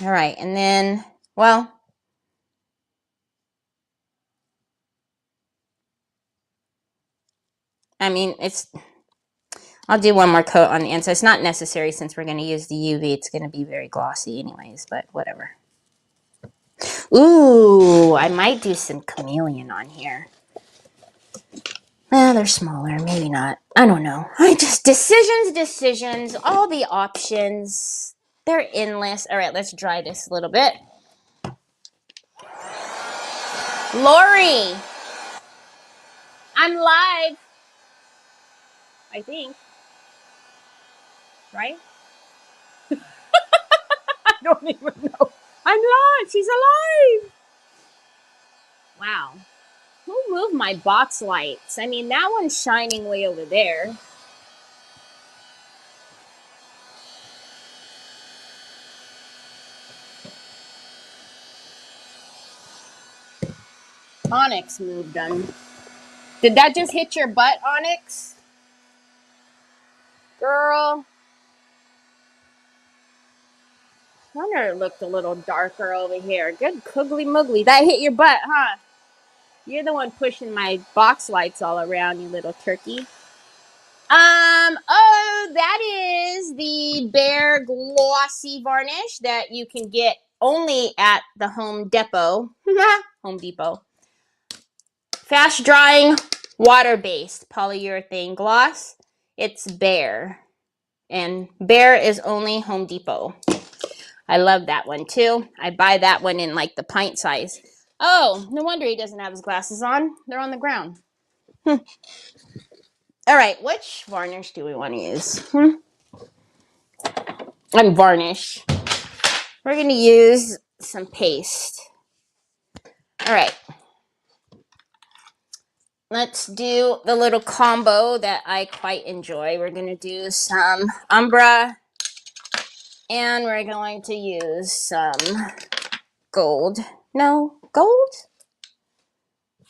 All right, and then, well, I mean, I'll do one more coat on the inside. It's not necessary since we're going to use the UV. It's going to be very glossy anyways, but whatever. Ooh, I might do some chameleon on here. They're smaller. Maybe not. I don't know. Decisions. All the options. They're endless. All right, let's dry this a little bit. Lori, I'm live. I think. Right? I don't even know. I'm live. She's alive. Wow. Who moved my box lights? I mean, that one's shining way over there. Onyx moved them. Did that just hit your butt, Onyx? Girl. I wonder it looked a little darker over here. Good coogly moogly. That hit your butt, huh? You're the one pushing my box lights all around, you little turkey. Oh, that is the Behr Glossy Varnish that you can get only at the Home Depot. Home Depot. Fast drying, water-based polyurethane gloss. It's Behr. And Behr is only Home Depot. I love that one too. I buy that one in like the pint size. Oh, no wonder he doesn't have his glasses on. They're on the ground. All right, which varnish do we want to use? And varnish. We're going to use some paste. All right. Let's do the little combo that I quite enjoy. We're going to do some Umbra. And we're going to use some gold. No, gold?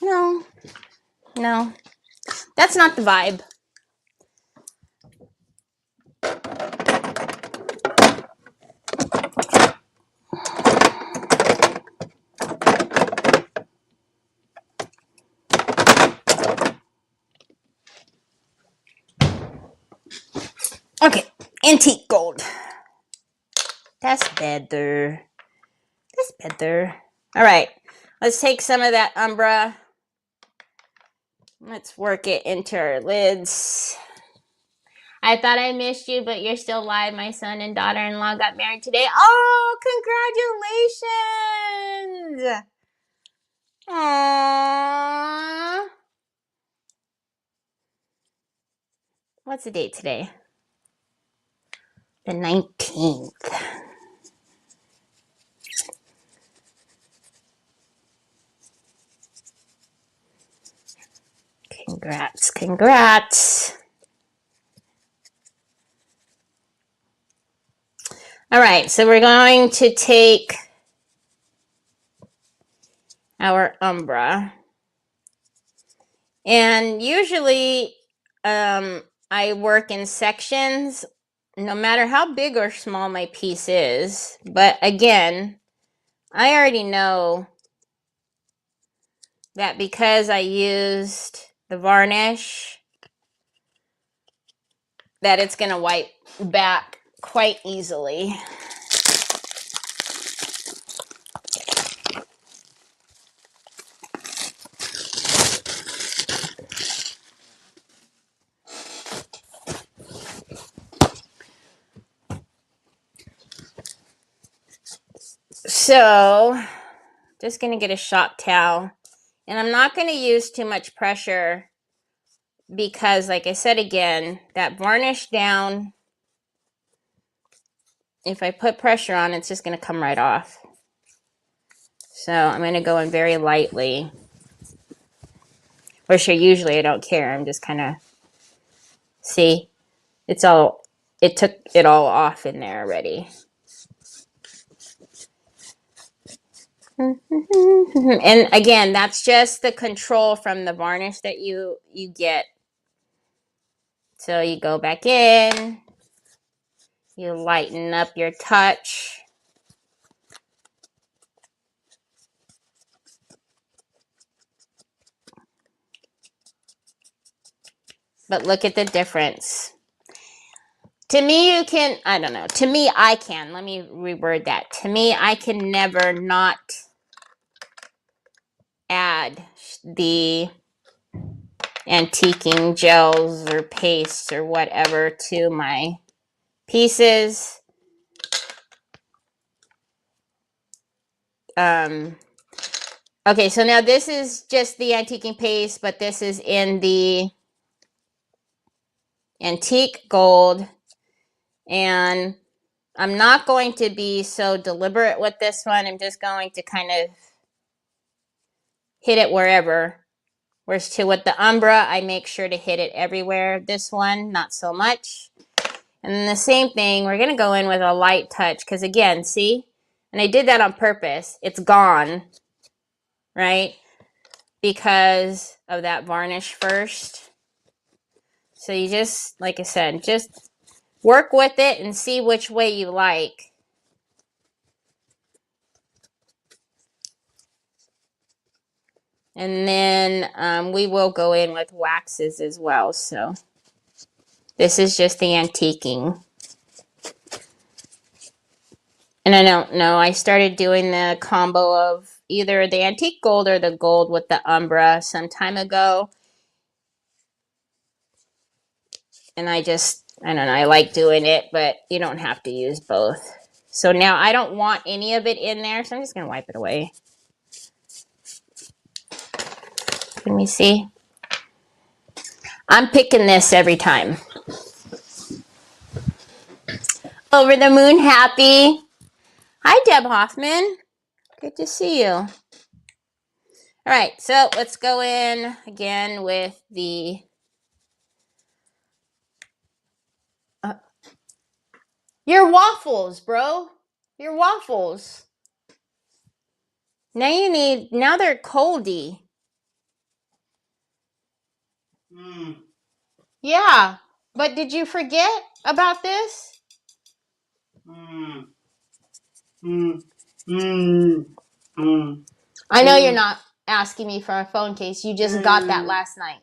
No. No. That's not the vibe. Okay, antique gold. That's better. That's better. All right, let's take some of that Umbra. Let's work it into our lids. I thought I missed you, but you're still live. My son and daughter-in-law got married today. Oh, congratulations! Aww. What's the date today? The 19th. Congrats. All right, so we're going to take our Umbra. And usually I work in sections, no matter how big or small my piece is. But again, I already know that because I used the varnish, that it's going to wipe back quite easily. So, just going to get a shop towel. And I'm not going to use too much pressure because, like I said again, that varnish down, if I put pressure on, it's just going to come right off. So I'm going to go in very lightly. Which usually I don't care. I'm just kind of, see, it took it all off in there already. And again, that's just the control from the varnish that you get. So you go back in, you lighten up your touch. But look at the difference. To me, you can, I don't know. To me, I can. Let me reword that. To me, I can never not add the antiquing gels or pastes or whatever to my pieces. Okay, so now this is just the antiquing paste, but this is in the antique gold. And I'm not going to be so deliberate with this one. I'm just going to kind of hit it wherever. Whereas with the Umbra, I make sure to hit it everywhere. This one, not so much. And then the same thing, we're going to go in with a light touch. Because again, see? And I did that on purpose. It's gone. Right? Because of that varnish first. So you just, like I said, just work with it and see which way you like. And then we will go in with waxes as well. So this is just the antiquing. And I don't know, I started doing the combo of either the antique gold or the gold with the Umbra some time ago. And I don't know, I like doing it, but you don't have to use both. So now I don't want any of it in there, so I'm just going to wipe it away. Let me see. I'm picking this every time. Over the moon happy. Hi, Deb Hoffman. Good to see you. All right, so let's go in again with the... your waffles, bro. Your waffles. Now they're coldy. Yeah, but did you forget about this? I know you're not asking me for a phone case. You just got that last night.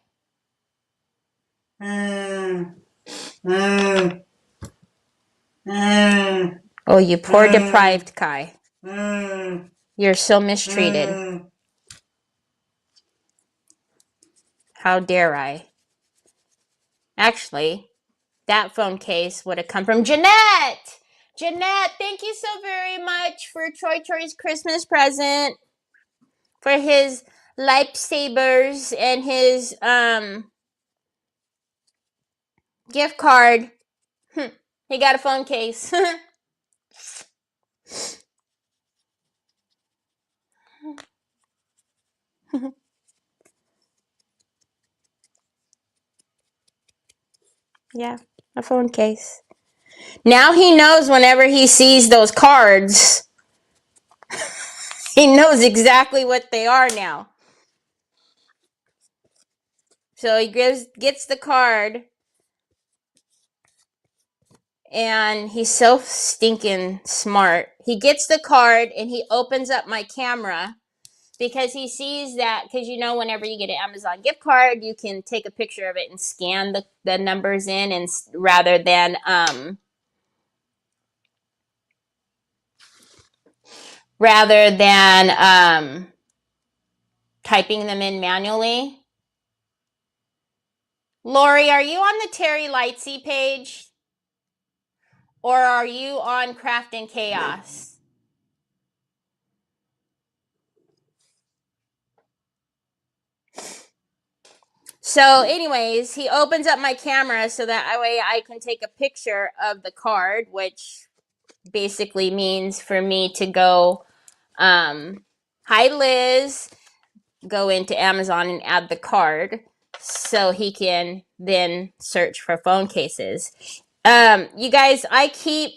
Oh, you poor deprived Kai. You're so mistreated. How dare I? Actually, that phone case would have come from Jeanette. Jeanette, thank you so very much for Troy's Christmas present. For his lightsabers and his gift card. He got a phone case. Yeah, a phone case. Now he knows whenever he sees those cards, he knows exactly what they are now. So he gets the card, and he's so stinking smart. He gets the card and he opens up my camera because he sees that, because you know, whenever you get an Amazon gift card, you can take a picture of it and scan the numbers in, and rather than typing them in manually. Lori, are you on the Terry Lightsey page? Or are you on Craft and Chaos? So anyways, he opens up my camera so that way I can take a picture of the card, which basically means for me to go, hi Liz, go into Amazon and add the card so he can then search for phone cases. You guys, I keep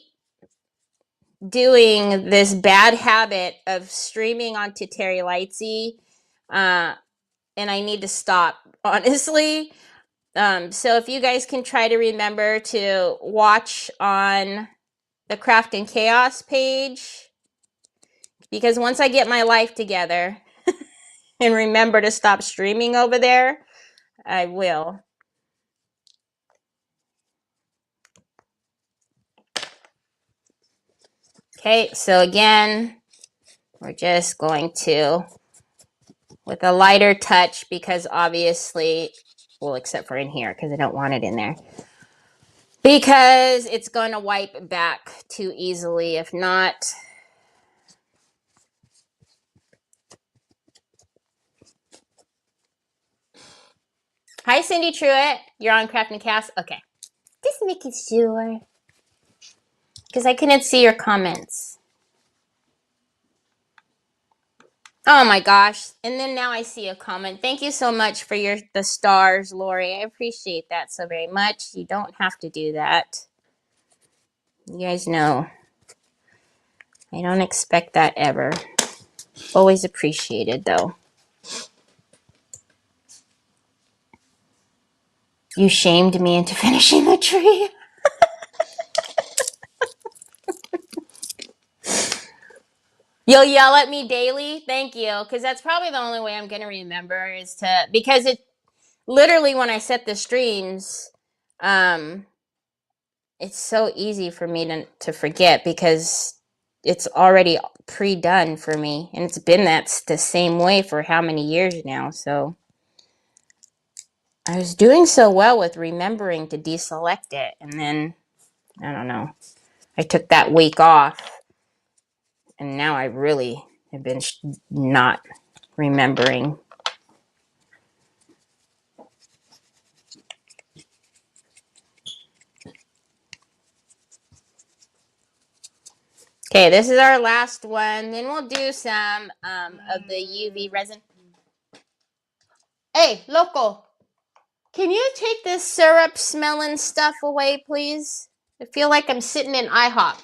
doing this bad habit of streaming onto Terry Lightsey, and I need to stop, honestly. So if you guys can try to remember to watch on the Craft and Chaos page, because once I get my life together and remember to stop streaming over there, I will. Okay, so again, we're just going to, with a lighter touch, because obviously, well, except for in here, because I don't want it in there, because it's going to wipe back too easily if not. Hi, Cindy Truitt. You're on Craft and Cast? Okay. Just making sure, because I couldn't see your comments. Oh my gosh. And then now I see a comment. Thank you so much for the stars, Lori. I appreciate that so very much. You don't have to do that. You guys know I don't expect that ever. Always appreciated, though. You shamed me into finishing the tree. You'll yell at me daily? Thank you. Because that's probably the only way I'm going to remember is to... Because it... Literally, when I set the streams, it's so easy for me to forget because it's already pre-done for me. And it's been the same way for how many years now. So I was doing so well with remembering to deselect it. And then, I don't know, I took that week off. And now I really have been not remembering. Okay, this is our last one. Then we'll do some of the UV resin. Hey, loco, can you take this syrup smelling stuff away, please? I feel like I'm sitting in IHOP.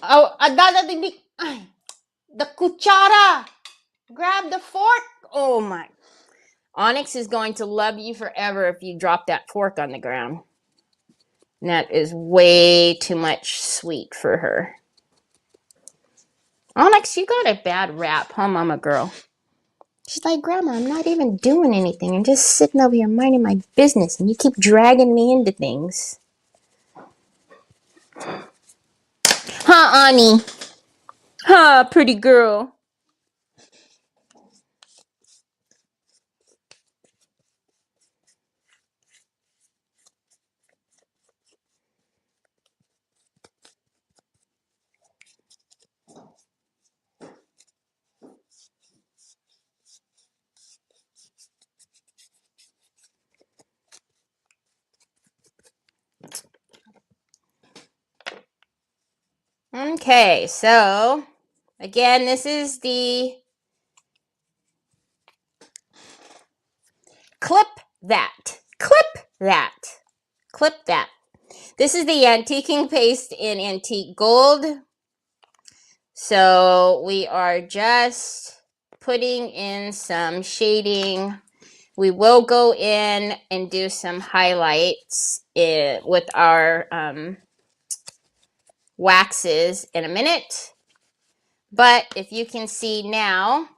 Oh, the cuchara. Grab the fork. Oh my. Onyx is going to love you forever if you drop that fork on the ground. And that is way too much sweet for her. Onyx, you got a bad rap, huh, mama girl? She's like, Grandma, I'm not even doing anything. I'm just sitting over here minding my business, and you keep dragging me into things. Huh, Ani? Huh, pretty girl. Okay, so again, this is the clip that. Clip that. Clip that. This is the antiquing paste in antique gold. So we are just putting in some shading. We will go in and do some highlights with our waxes in a minute. But if you can see now,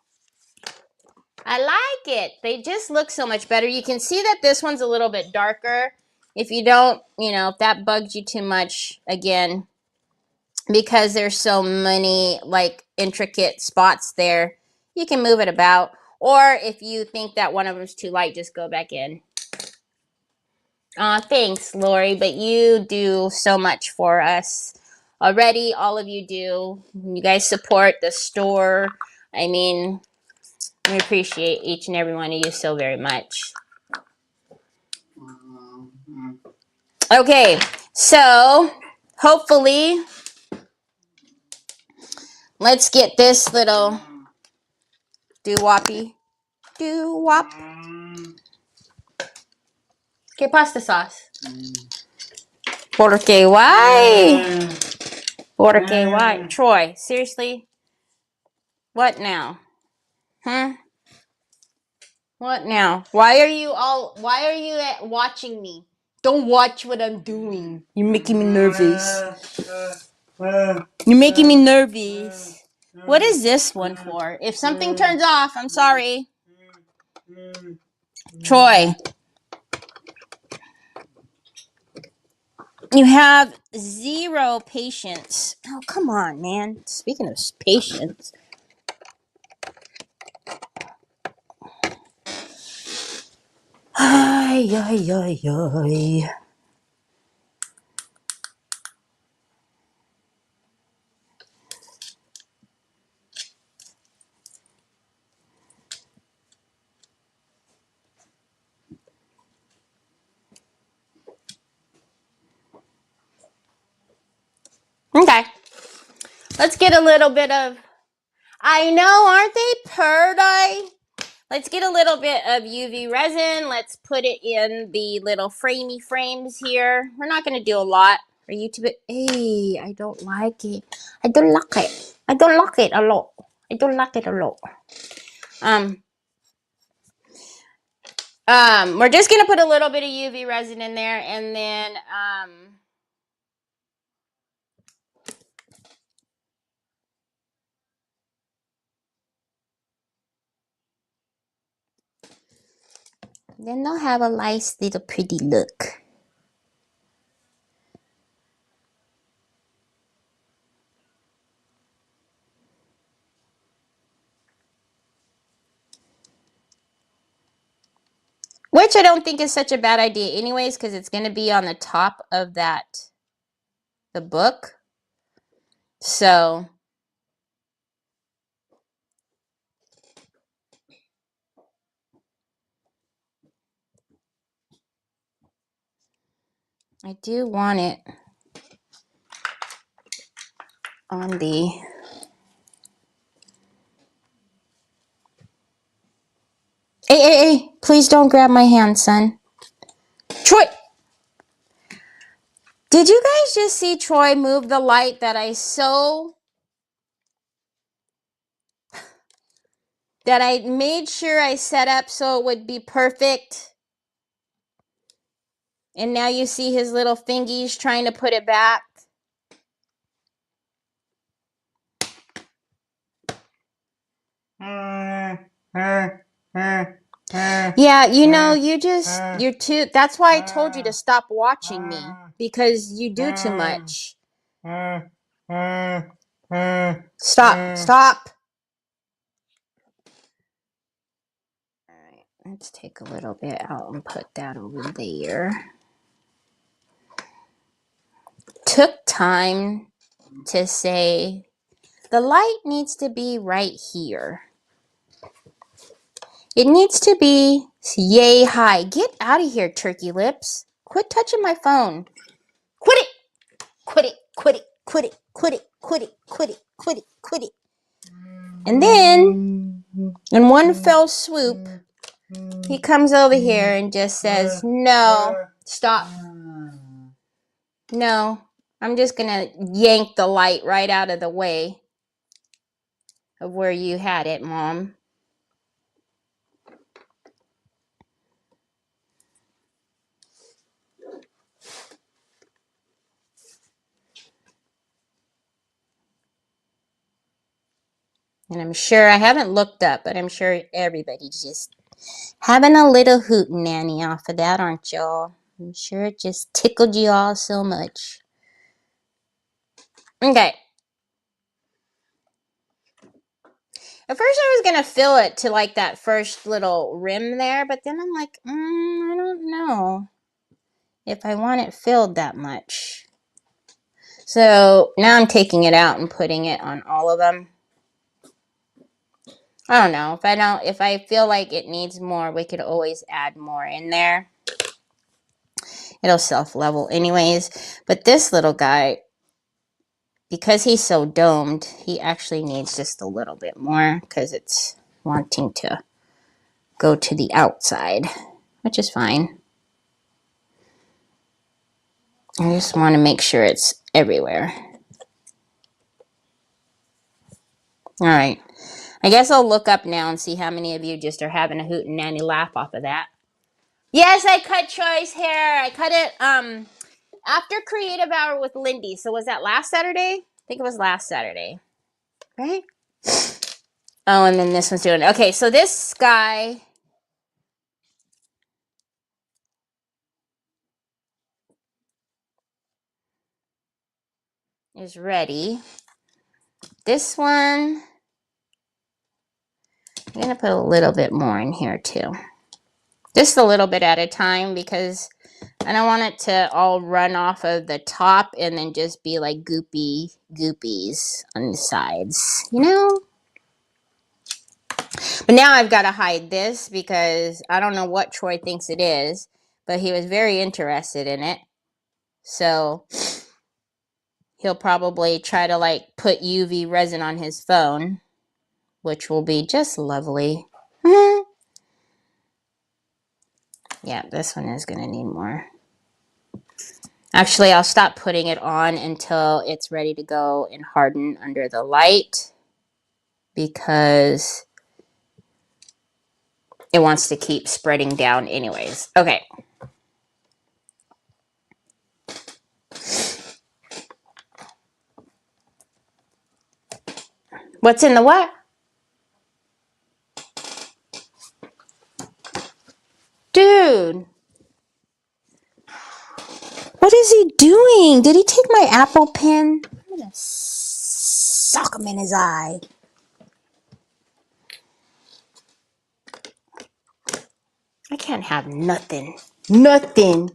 I like it. They just look so much better. You can see that this one's a little bit darker. If you don't, if that bugs you too much, again, because there's so many like intricate spots there, you can move it about. Or if you think that one of them's too light, just go back in. Thanks, Lori, but you do so much for us already. All of you do. You guys support the store. I mean, we appreciate each and every one of you so very much. Okay, so hopefully, let's get this little doo-woppy. Doo-wop. ¿Qué pasta sauce? Porque why? Porque why? Troy, seriously? What now? Huh? What now? Why are you watching me? Don't watch what I'm doing. You're making me nervous. You're making me nervous. What is this one for? If something turns off, I'm sorry. Troy. You have zero patience. Oh, come on, man. Speaking of patience. Ay, ay, ay, ay. Okay. Let's get a little bit of... I know, aren't they purdy? Let's get a little bit of UV resin. Let's put it in the little framey frames here. We're not going to do a lot. Are you too big? Hey, I don't like it. I don't like it. I don't like it a lot. I don't like it a lot. We're just going to put a little bit of UV resin in there, and then, then they'll have a nice little pretty look. Which I don't think is such a bad idea anyways, because it's going to be on the top of the book. So, I do want it on the... Hey, please don't grab my hand, son. Troy! Did you guys just see Troy move the light that I made sure I set up so it would be perfect? And now you see his little fingies trying to put it back. Yeah, you're too... That's why I told you to stop watching me. Because you do too much. Stop. Alright, let's take a little bit out and put that over there. Took time to say, the light needs to be right here. It needs to be yay high. Get out of here, turkey lips. Quit touching my phone. Quit it. Quit it. Quit it. Quit it. Quit it. Quit it. Quit it. Quit it. Quit it. And then, in one fell swoop, He comes over here and just says, no, stop. No, I'm just gonna yank the light right out of the way of where you had it, Mom. And I'm sure, I haven't looked up, but I'm sure everybody's just having a little hootenanny off of that, aren't y'all? I'm sure it just tickled you all so much. Okay. At first I was going to fill it to like that first little rim there, but then I'm like, I don't know if I want it filled that much. So now I'm taking it out and putting it on all of them. I don't know. If I feel like it needs more, we could always add more in there. It'll self-level anyways. But this little guy, because he's so domed, he actually needs just a little bit more because it's wanting to go to the outside, which is fine. I just want to make sure it's everywhere. All right. I guess I'll look up now and see how many of you just are having a hootenanny laugh off of that. Yes, I cut Troy's hair. I cut it after Creative Hour with Lindy. So was that last Saturday? I think it was last Saturday. Right? Oh, and then this one's doing it. Okay, so this guy is ready. This one, I'm going to put a little bit more in here too. Just a little bit at a time because I don't want it to all run off of the top and then just be like goopies on the sides, you know? But now I've got to hide this because I don't know what Troy thinks it is, but he was very interested in it. So he'll probably try to like put UV resin on his phone, which will be just lovely. Yeah, this one is going to need more. Actually, I'll stop putting it on until it's ready to go and harden under the light because it wants to keep spreading down anyways. Okay. What's in the what? Dude. What is he doing? Did he take my Apple pen? I'm going to sock him in his eye. I can't have nothing. Nothing,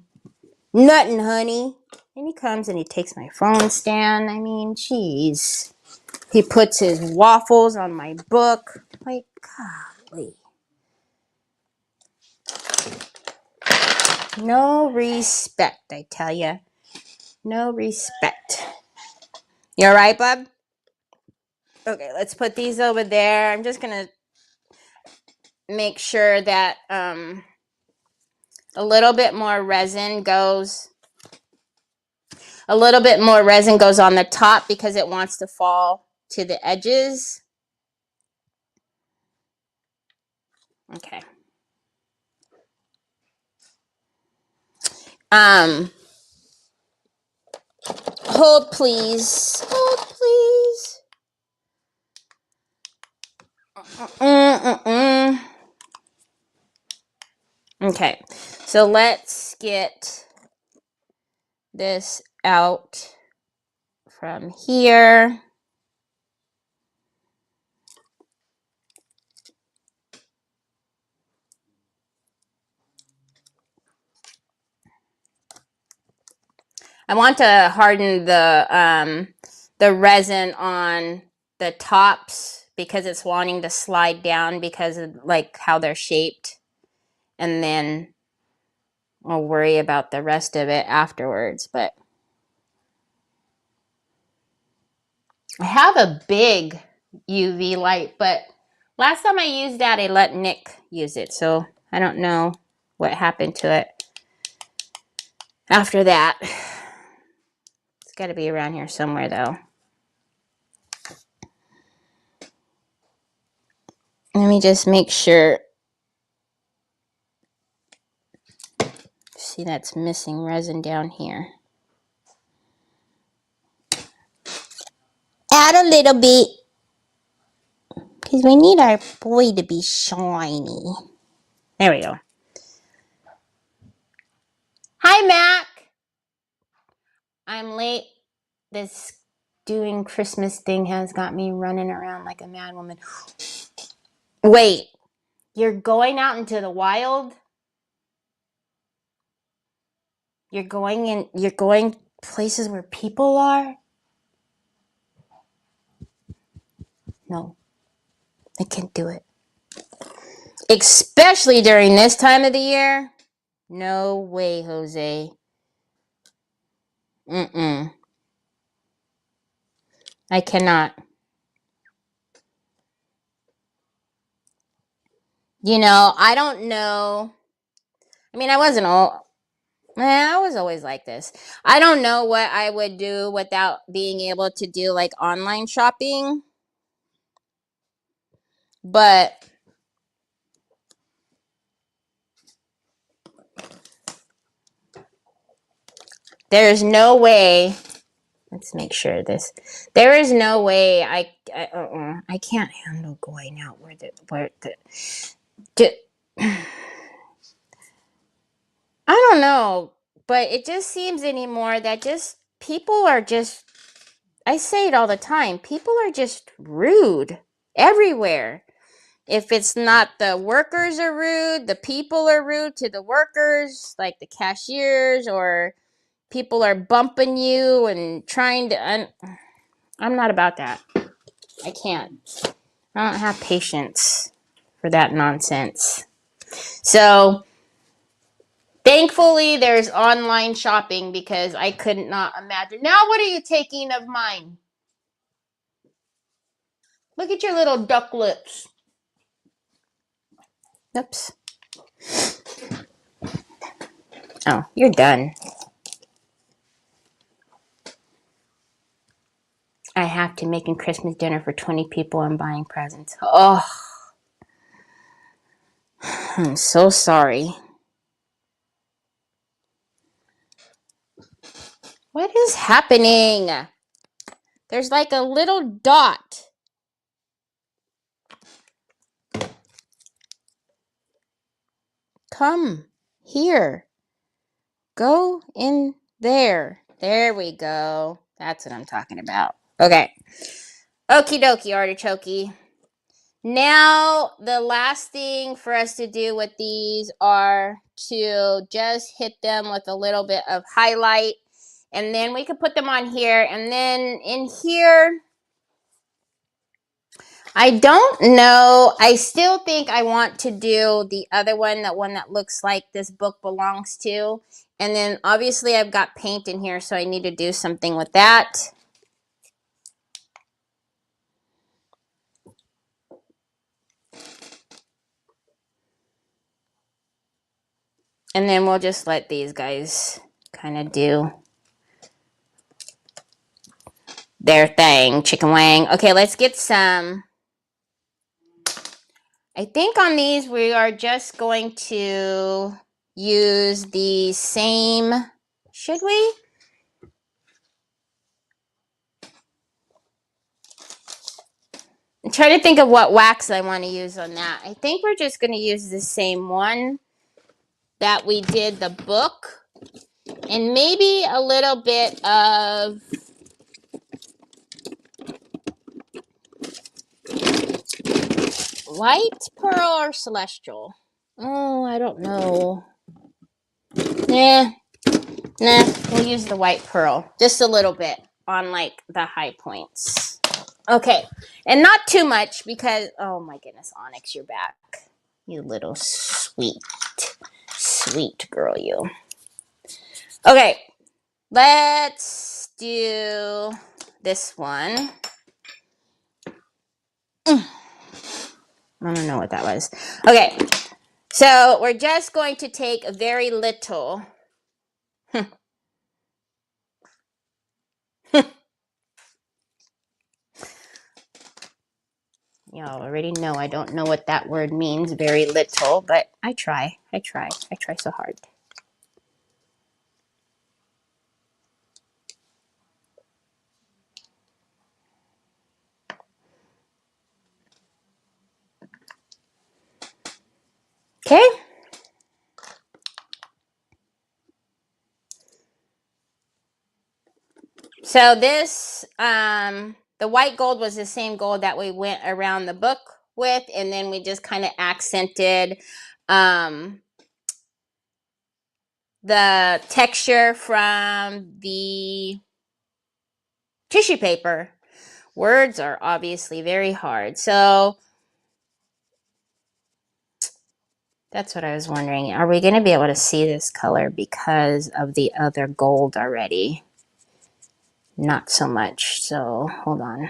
honey. And he comes and he takes my phone stand. I mean, jeez. He puts his waffles on my book. Like, golly. No respect, I tell ya. No respect. You all right, bub? Okay, let's put these over there. I'm just going to make sure that a little bit more resin goes on the top because it wants to fall to the edges. Okay. Hold please. Hold please. Okay, so let's get this out from here. I want to harden the resin on the tops because it's wanting to slide down because of like how they're shaped, and then I'll worry about the rest of it afterwards. But I have a big UV light, but last time I used that, I let Nick use it, so I don't know what happened to it after that. It's got to be around here somewhere, though. Let me just make sure. See, that's missing resin down here. Add a little bit. Because we need our boy to be shiny. There we go. Hi, Mac. I'm late. This doing Christmas thing has got me running around like a mad woman. Wait, you're going out into the wild? You're going places where people are? No, I can't do it. Especially during this time of the year? No way, Jose. I cannot. You know, I don't know. I mean, I was always like this. I don't know what I would do without being able to do like online shopping. But there's no way. Let's make sure this. There is no way I can't handle going out I don't know, but it just seems anymore that just people are just, I say it all the time, people are just rude everywhere. If it's not the workers are rude, the people are rude to the workers, like the cashiers, or people are bumping you and trying to, I'm not about that. I can't. I don't have patience for that nonsense. So, thankfully, there's online shopping because I could not imagine. Now, what are you taking of mine? Look at your little duck lips. Oops. Oh, you're done. I have to making Christmas dinner for 20 people and buying presents. Oh, I'm so sorry. What is happening? There's like a little dot. Come here. Go in there. There we go. That's what I'm talking about. Okay. Okie dokie, artichoke. Now, the last thing for us to do with these are to just hit them with a little bit of highlight. And then we could put them on here. And then in here, I don't know. I still think I want to do the other one, that one that looks like this book belongs to. And then obviously I've got paint in here, so I need to do something with that. And then we'll just let these guys kind of do their thing. Chicken wang. Okay, let's get some. I think on these we are just going to use the same. Should we? I'm trying to think of what wax I want to use on that. I think we're just going to use the same one that we did the book. And maybe a little bit of white pearl or celestial. Oh, I don't know. Nah, we'll use the white pearl. Just a little bit on like the high points. Okay, and not too much because, oh my goodness, Onyx, you're back. You little sweet girl, you. Okay, let's do this one. I don't know what that was. Okay, So we're just going to take very little. Y'all already know I don't know what that word means, very little, but I try so hard. Okay. So this, the white gold was the same gold that we went around the book with, and then we just kind of accented the texture from the tissue paper. Words are obviously very hard. So that's what I was wondering. Are we going to be able to see this color because of the other gold already? Not so much. So hold on.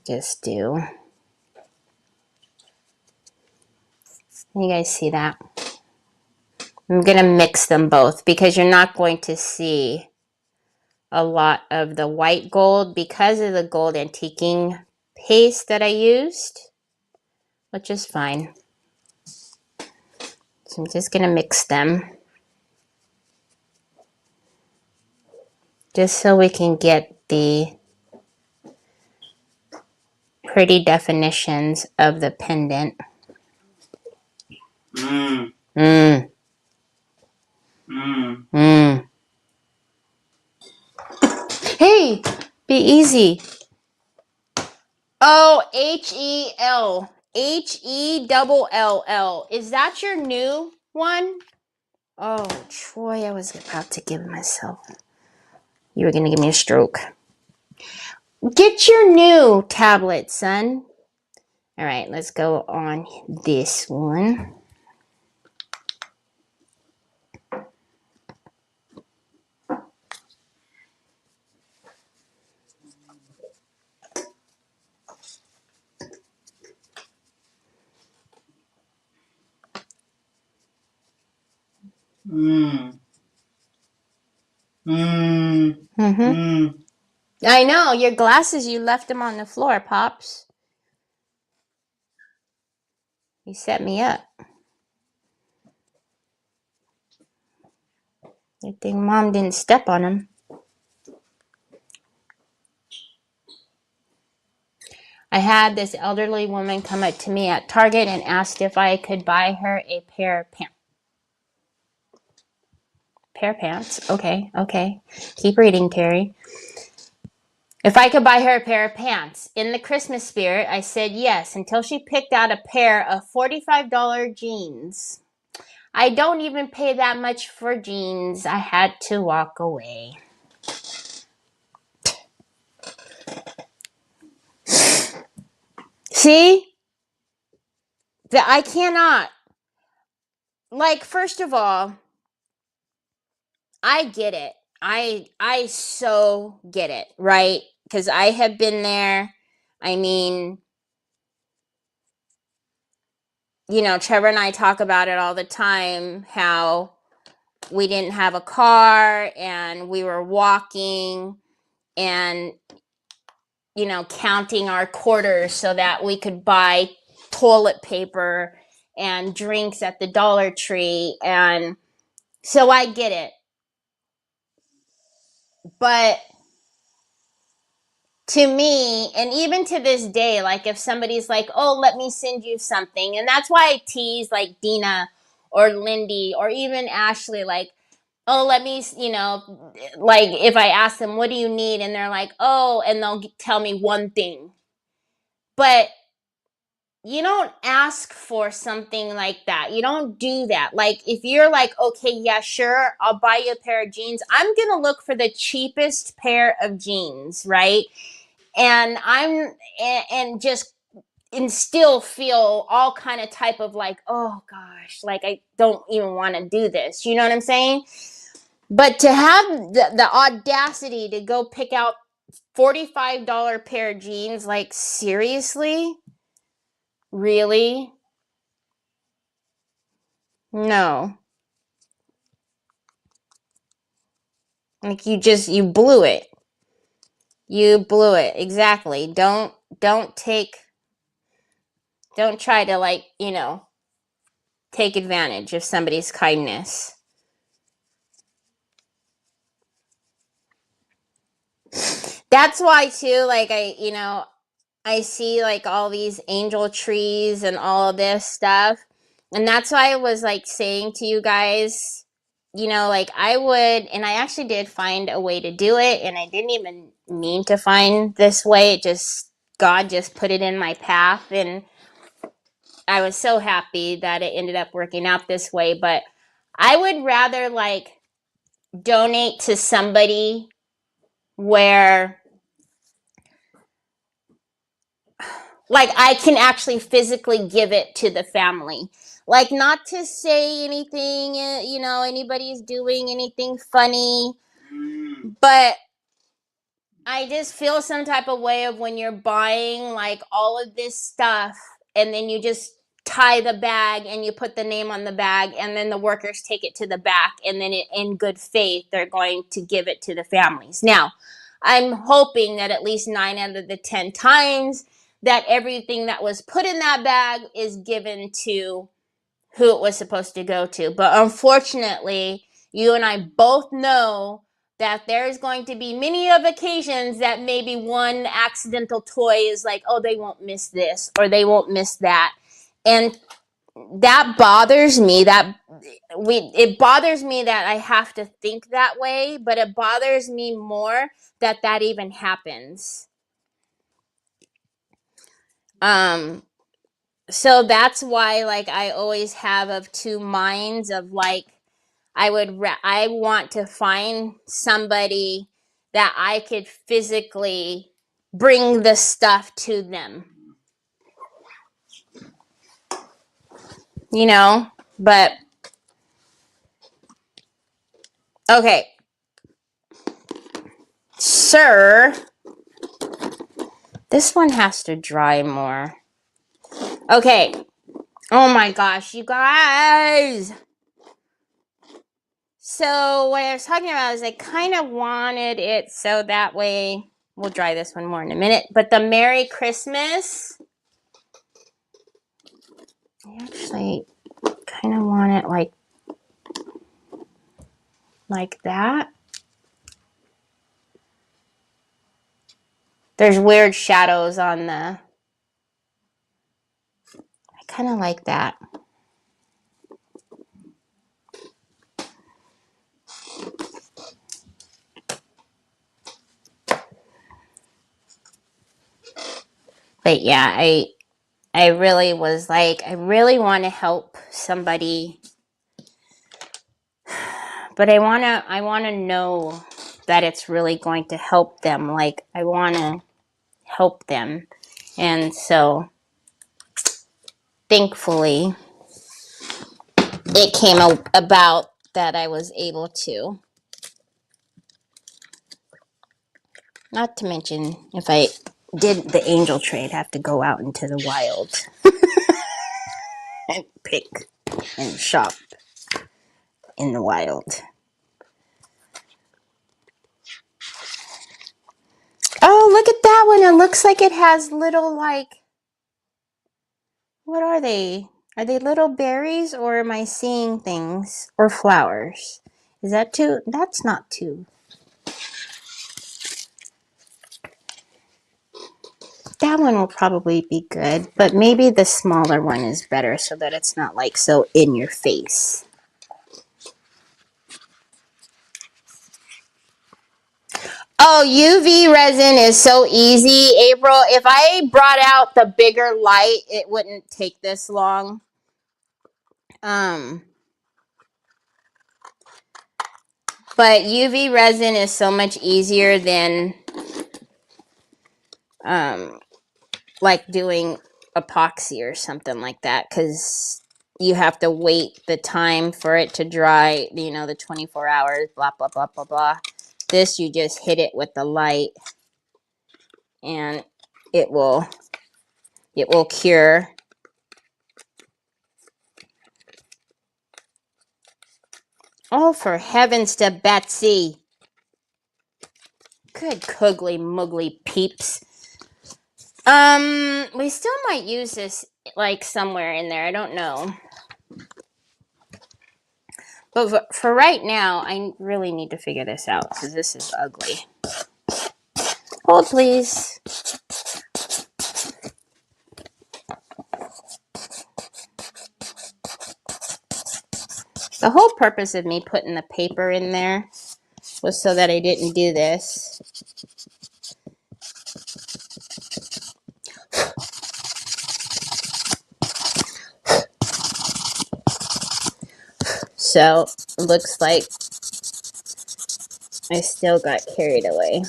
Just do. You guys see that? I'm going to mix them both because you're not going to see a lot of the white gold because of the gold antiquing paste that I used, which is fine. So I'm just going to mix them just so we can get the pretty definitions of the pendant. Mm. Mm. Mm. Mm. Hey, be easy. Oh, H-E-L. H-E-double-L-L. Is that your new one? Oh, Troy, I was about to give myself. You were going to give me a stroke. Get your new tablet, son. All right, let's go on this one. Mm. Mm. Mm-hmm. Mm. I know, your glasses, you left them on the floor, Pops. You set me up. Good thing Mom didn't step on them. I had this elderly woman come up to me at Target and asked if I could buy her a pair of pants. Pair of pants? Okay. Keep reading, Carrie. If I could buy her a pair of pants. In the Christmas spirit, I said yes until she picked out a pair of $45 jeans. I don't even pay that much for jeans. I had to walk away. See? That I cannot. Like, first of all, I get it. I so get it, right? Because I have been there. I mean, you know, Trevor and I talk about it all the time, how we didn't have a car and we were walking and, you know, counting our quarters so that we could buy toilet paper and drinks at the Dollar Tree. And so I get it. But to me, and even to this day, like if somebody's like, oh, let me send you something. And that's why I tease like Dina or Lindy or even Ashley, like, oh, let me, you know, like if I ask them, what do you need? And they're like, oh, and they'll tell me one thing. But you don't ask for something like that. You don't do that. Like if you're like, okay, yeah, sure, I'll buy you a pair of jeans. I'm going to look for the cheapest pair of jeans, right? And and just and still feel all kind of type of like, oh gosh, like I don't even want to do this. You know what I'm saying? But to have the audacity to go pick out $45 pair of jeans, like seriously? Really? No. Like you blew it. You blew it. Exactly. Don't try to, like, take advantage of somebody's kindness. That's why too, like, I see like all these angel trees and all of this stuff. And that's why I was like saying to you guys, like I would, and I actually did find a way to do it, and I didn't even mean to find this way. God just put it in my path, and I was so happy that it ended up working out this way. But I would rather like donate to somebody where like I can actually physically give it to the family. Like, not to say anything, anybody's doing anything funny, but I just feel some type of way of when you're buying like all of this stuff and then you just tie the bag and you put the name on the bag and then the workers take it to the back and then in good faith they're going to give it to the families. Now, I'm hoping that at least 9 out of the 10 times that everything that was put in that bag is given to who it was supposed to go to. But unfortunately, you and I both know that there's going to be many of occasions that maybe one accidental toy is like, oh, they won't miss this or they won't miss that. And that bothers me it bothers me that I have to think that way, but it bothers me more that even happens. So that's why like I always have of two minds of like I want to find somebody that I could physically bring the stuff to them. But okay. Sir, this one has to dry more. Okay. Oh my gosh, you guys. So what I was talking about is I kind of wanted it so that way we'll dry this one more in a minute. But the Merry Christmas, I actually kind of want it like that. There's weird shadows on I kind of like that. But yeah, I really was like, I really want to help somebody, but I want to know that it's really going to help them. Like, I want to help them. And so thankfully it came about that I was able to. Not to mention, if I did the angel trade, have to go out into the wild and pick and shop in the wild. Oh, look at that one. It looks like it has little, like, what are they? Are they little berries, or am I seeing things? Or flowers? Is that two? That's not two. That one will probably be good, but maybe the smaller one is better so that it's not like so in your face. Oh, UV resin is so easy, April. If I brought out the bigger light, it wouldn't take this long. But UV resin is so much easier than like doing epoxy or something like that, because you have to wait the time for it to dry, the 24 hours, blah, blah, blah, blah, blah. This, you just hit it with the light and it will cure. Oh, for heavens to Betsy. Good Coogly Moogly peeps. We still might use this like somewhere in there. I don't know. But for right now, I really need to figure this out because this is ugly. Hold, please. The whole purpose of me putting the paper in there was so that I didn't do this. So, it looks like I still got carried away.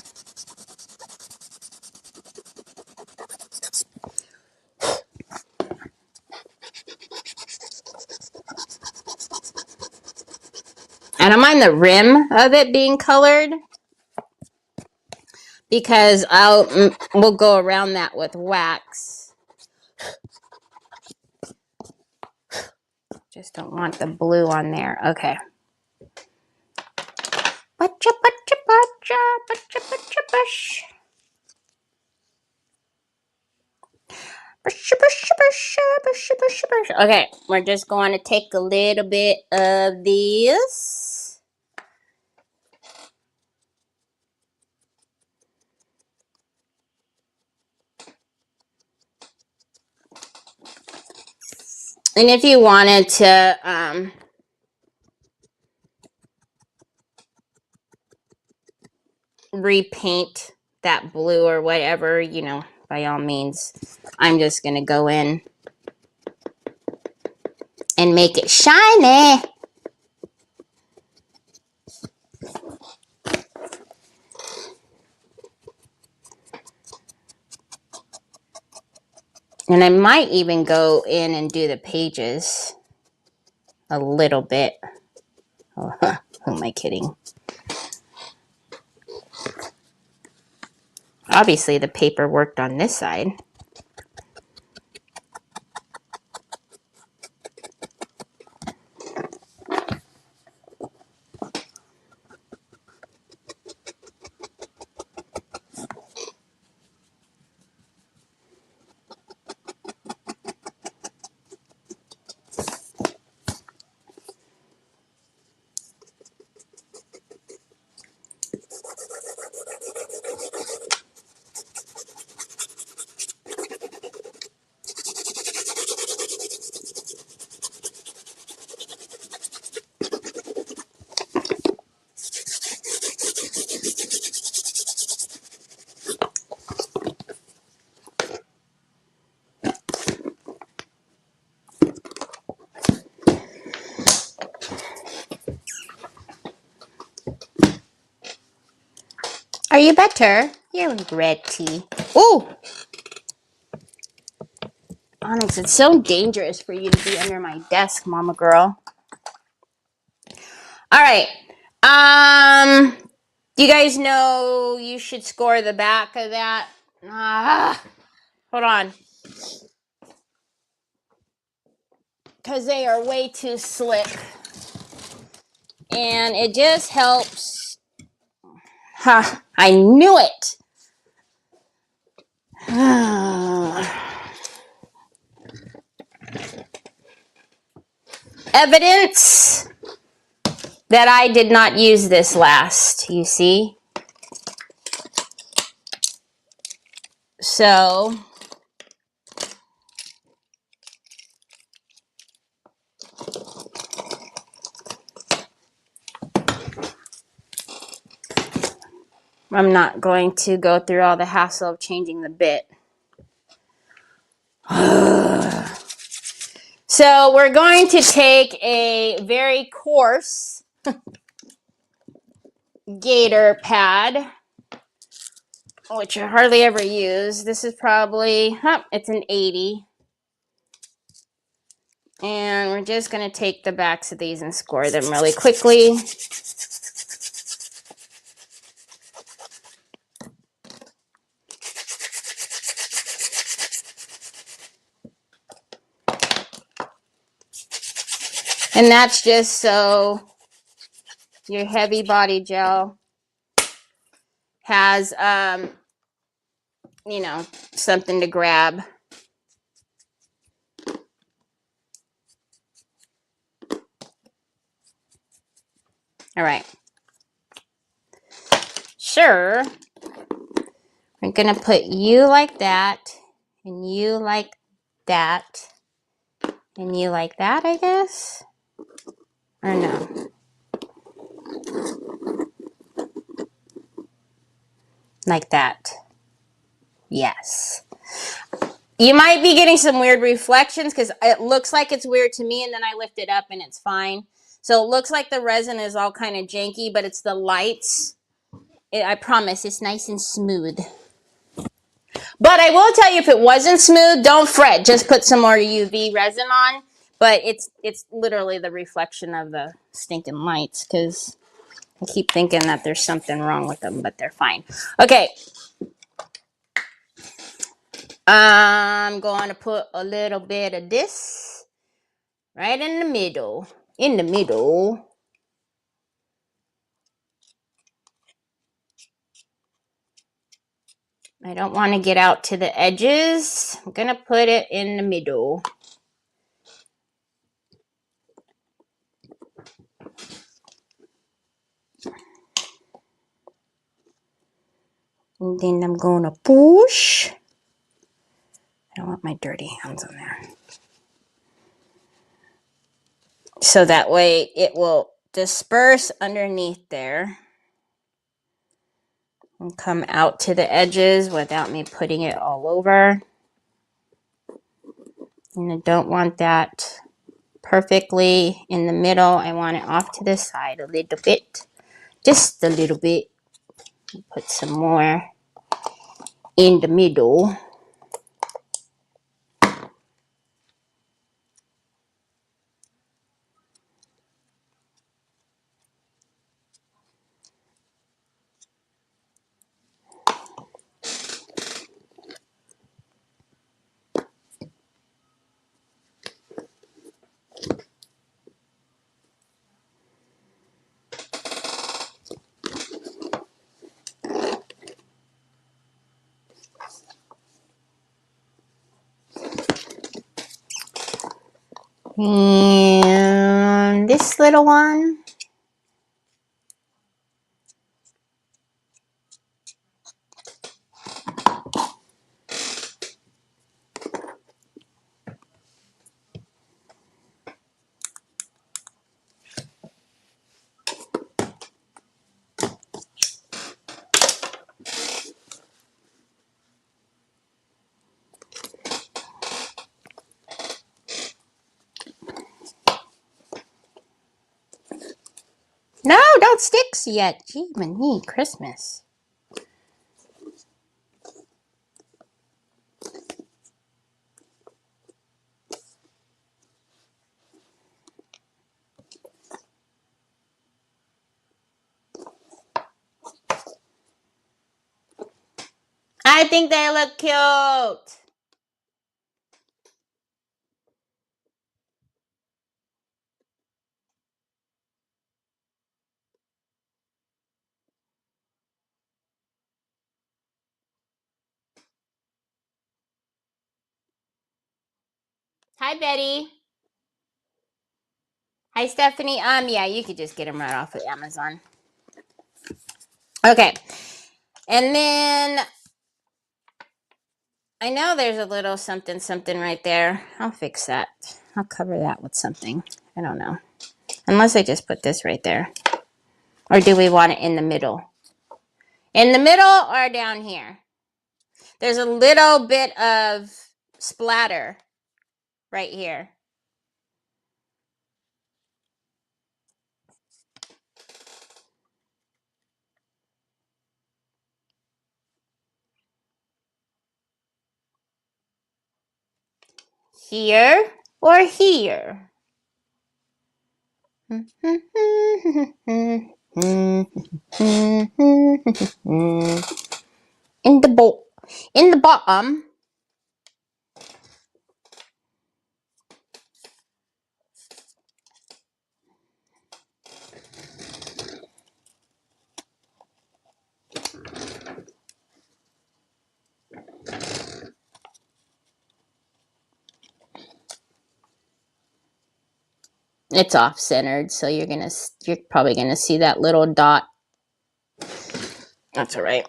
I don't mind the rim of it being colored because we'll go around that with wax. Just don't want the blue on there. Okay. Bacha, bacha, bacha, bacha, bacha, bash. Okay, we're just going to take a little bit of this. And if you wanted to repaint that blue or whatever, you know, by all means, I'm just going to go in and make it shiny. And I might even go in and do the pages a little bit. Oh, who am I kidding? Obviously, the paper worked on this side. Are you better? You're red tea. Ooh! Onyx, it's so dangerous for you to be under my desk, mama girl. Alright. You guys know you should score the back of that. Hold on. Because they are way too slick. And it just helps. Ha! I knew it! Evidence that I did not use this last, you see? So, I'm not going to go through all the hassle of changing the bit. So we're going to take a very coarse gator pad, which I hardly ever use. This is probably, it's an 80. And we're just going to take the backs of these and score them really quickly. And that's just so your heavy body gel has, you know, something to grab. All right. Sure. We're going to put you like that, and you like that, and you like that, I guess? Or no? Like that. Yes. You might be getting some weird reflections because it looks like it's weird to me, and then I lift it up and it's fine. So it looks like the resin is all kind of janky, but it's the lights. I promise it's nice and smooth. But I will tell you, if it wasn't smooth, don't fret. Just put some more UV resin on. But it's literally the reflection of the stinking lights because I keep thinking that there's something wrong with them, but they're fine. Okay. I'm going to put a little bit of this right in the middle. In the middle. I don't want to get out to the edges. I'm going to put it in the middle. And then I'm going to push. I don't want my dirty hands on there. So that way it will disperse underneath there and come out to the edges without me putting it all over. And I don't want that perfectly in the middle. I want it off to the side a little bit. Just a little bit. Put some more in the middle. And this little one. No, don't sticks yet. Gee, me, Christmas. I think they look cute. Hi, Betty. Hi, Stephanie. Yeah, you could just get them right off of Amazon. Okay. And then I know there's a little something right there. I'll fix that. I'll cover that with something. I don't know. Unless I just put this right there. Or do we want it in the middle? In the middle or down here? There's a little bit of splatter right here. Here or here? In the bottom. It's off centered, so you're probably gonna see that little dot. That's all right.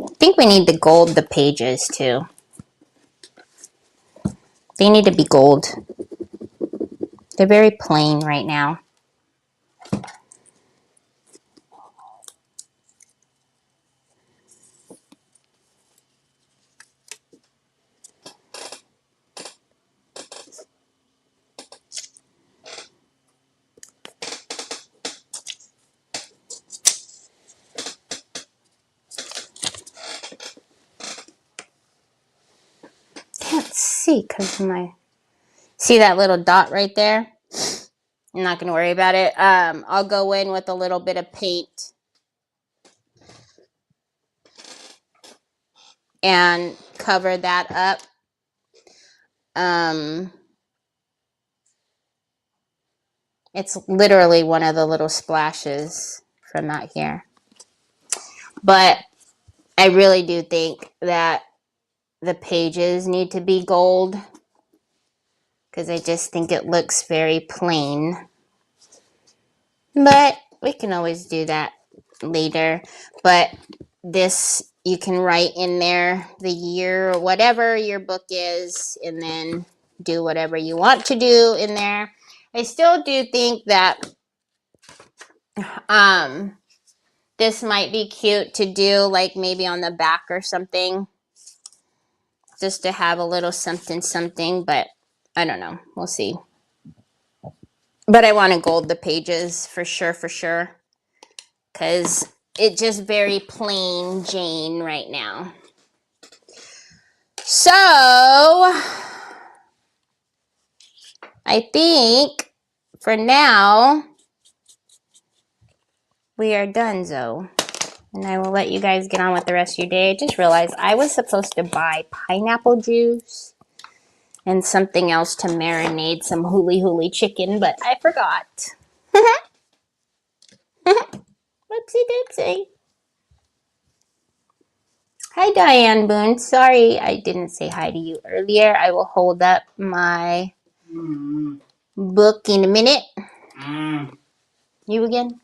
I think we need to gold the pages too. They need to be gold. They're very plain right now. Can't see because see that little dot right there? I'm not gonna worry about it. I'll go in with a little bit of paint and cover that up. It's literally one of the little splashes from out here. But I really do think that the pages need to be gold because I just think it looks very plain. But we can always do that later. But this, you can write in there the year or whatever your book is, and then do whatever you want to do in there. I still do think that this might be cute to do, like maybe on the back or something, just to have a little something, but I don't know. We'll see. But I want to gold the pages for sure, because it's just very plain Jane right now. So I think for now we are donezo. And I will let you guys get on with the rest of your day. I just realized I was supposed to buy pineapple juice and something else to marinate some huli chicken, but I forgot. Whoopsie doopsie. Hi, Diane Boone. Sorry I didn't say hi to you earlier. I will hold up my book in a minute. You again?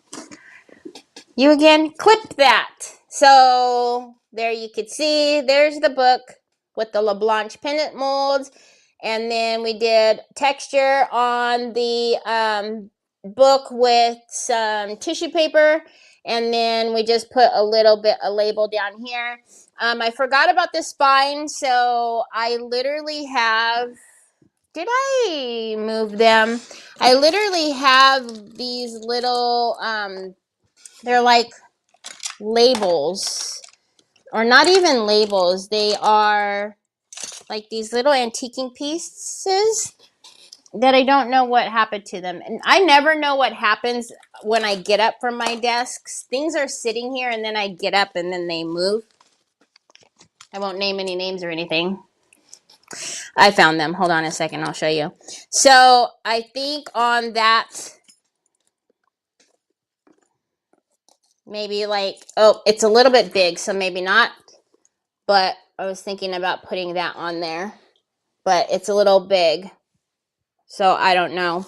You again? Clip that. So there you could see, there's the book with the LeBlanc pendant molds. And then we did texture on the book with some tissue paper. And then we just put a little bit of label down here. I forgot about the spine, so I literally have, did I move them? I literally have these little, they're like labels, or not even labels. They are like these little antiquing pieces that I don't know what happened to them. And I never know what happens when I get up from my desks. Things are sitting here and then I get up and then they move. I won't name any names or anything. I found them. Hold on a second. I'll show you. So I think on that, maybe like, oh, it's a little bit big, so maybe not. But I was thinking about putting that on there. But it's a little big. So I don't know.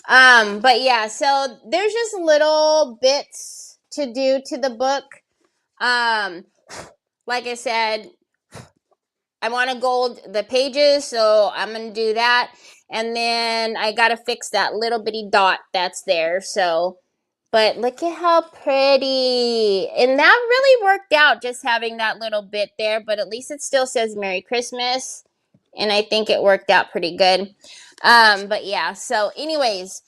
But yeah, so there's just little bits to do to the book. Like I said, I want to gold the pages, so I'm going to do that. And then I got to fix that little bitty dot that's there. So, but look at how pretty. And that really worked out, just having that little bit there. But at least it still says Merry Christmas. and I think it worked out pretty good. But yeah, so anyways,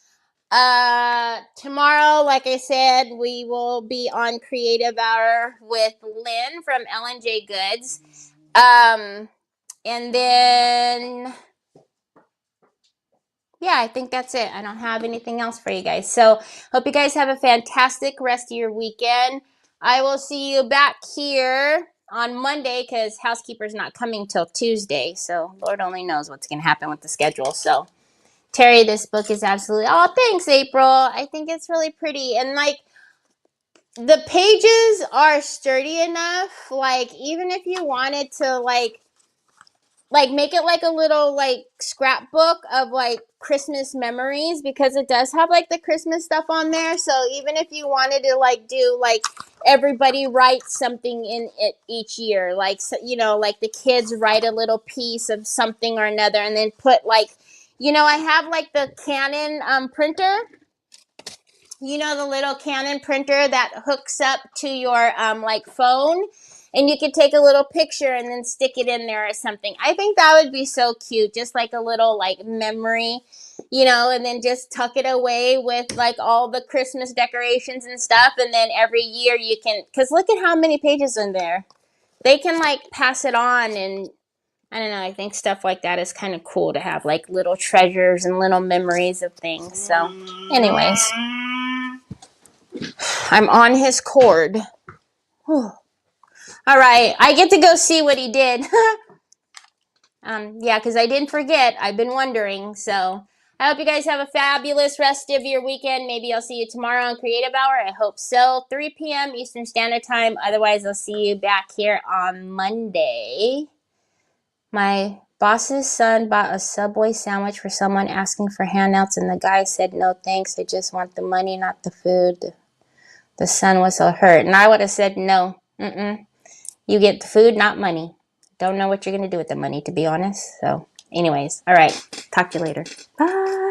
tomorrow, like I said, we will be on Creative Hour with Lynn from L&J Goods. And then, yeah, I think that's it. I don't have anything else for you guys. So, hope you guys have a fantastic rest of your weekend. I will see you back here on Monday because housekeeper's not coming till Tuesday. So, Lord only knows what's going to happen with the schedule. So, Terry, this book is absolutely, oh, thanks, April. I think it's really pretty. And like, the pages are sturdy enough. Like, even if you wanted to, like make it like a little like scrapbook of like Christmas memories, because it does have like the Christmas stuff on there. So even if you wanted to like do like everybody writes something in it each year, like, so, you know, like the kids write a little piece of something or another, and then put like, you know, I have like the Canon printer. You know, the little Canon printer that hooks up to your like phone, and you could take a little picture and then stick it in there or something. I think that would be so cute, just like a little like memory, you know, and then just tuck it away with like all the Christmas decorations and stuff. And then every year you can, because look at how many pages in there. They can like pass it on, and I don't know, I think stuff like that is kind of cool to have, like little treasures and little memories of things. So anyways, I'm on his cord. Whew. All right, I get to go see what he did. Yeah, because I didn't forget. I've been wondering. So I hope you guys have a fabulous rest of your weekend. Maybe I'll see you tomorrow on Creative Hour. I hope so. 3 p.m. Eastern Standard Time. Otherwise, I'll see you back here on Monday. My boss's son bought a Subway sandwich for someone asking for handouts, and the guy said, "No thanks, I just want the money, not the food." The son was so hurt. And I would have said, no, you get the food, not money. Don't know what you're going to do with the money, to be honest. So anyways, all right. Talk to you later. Bye.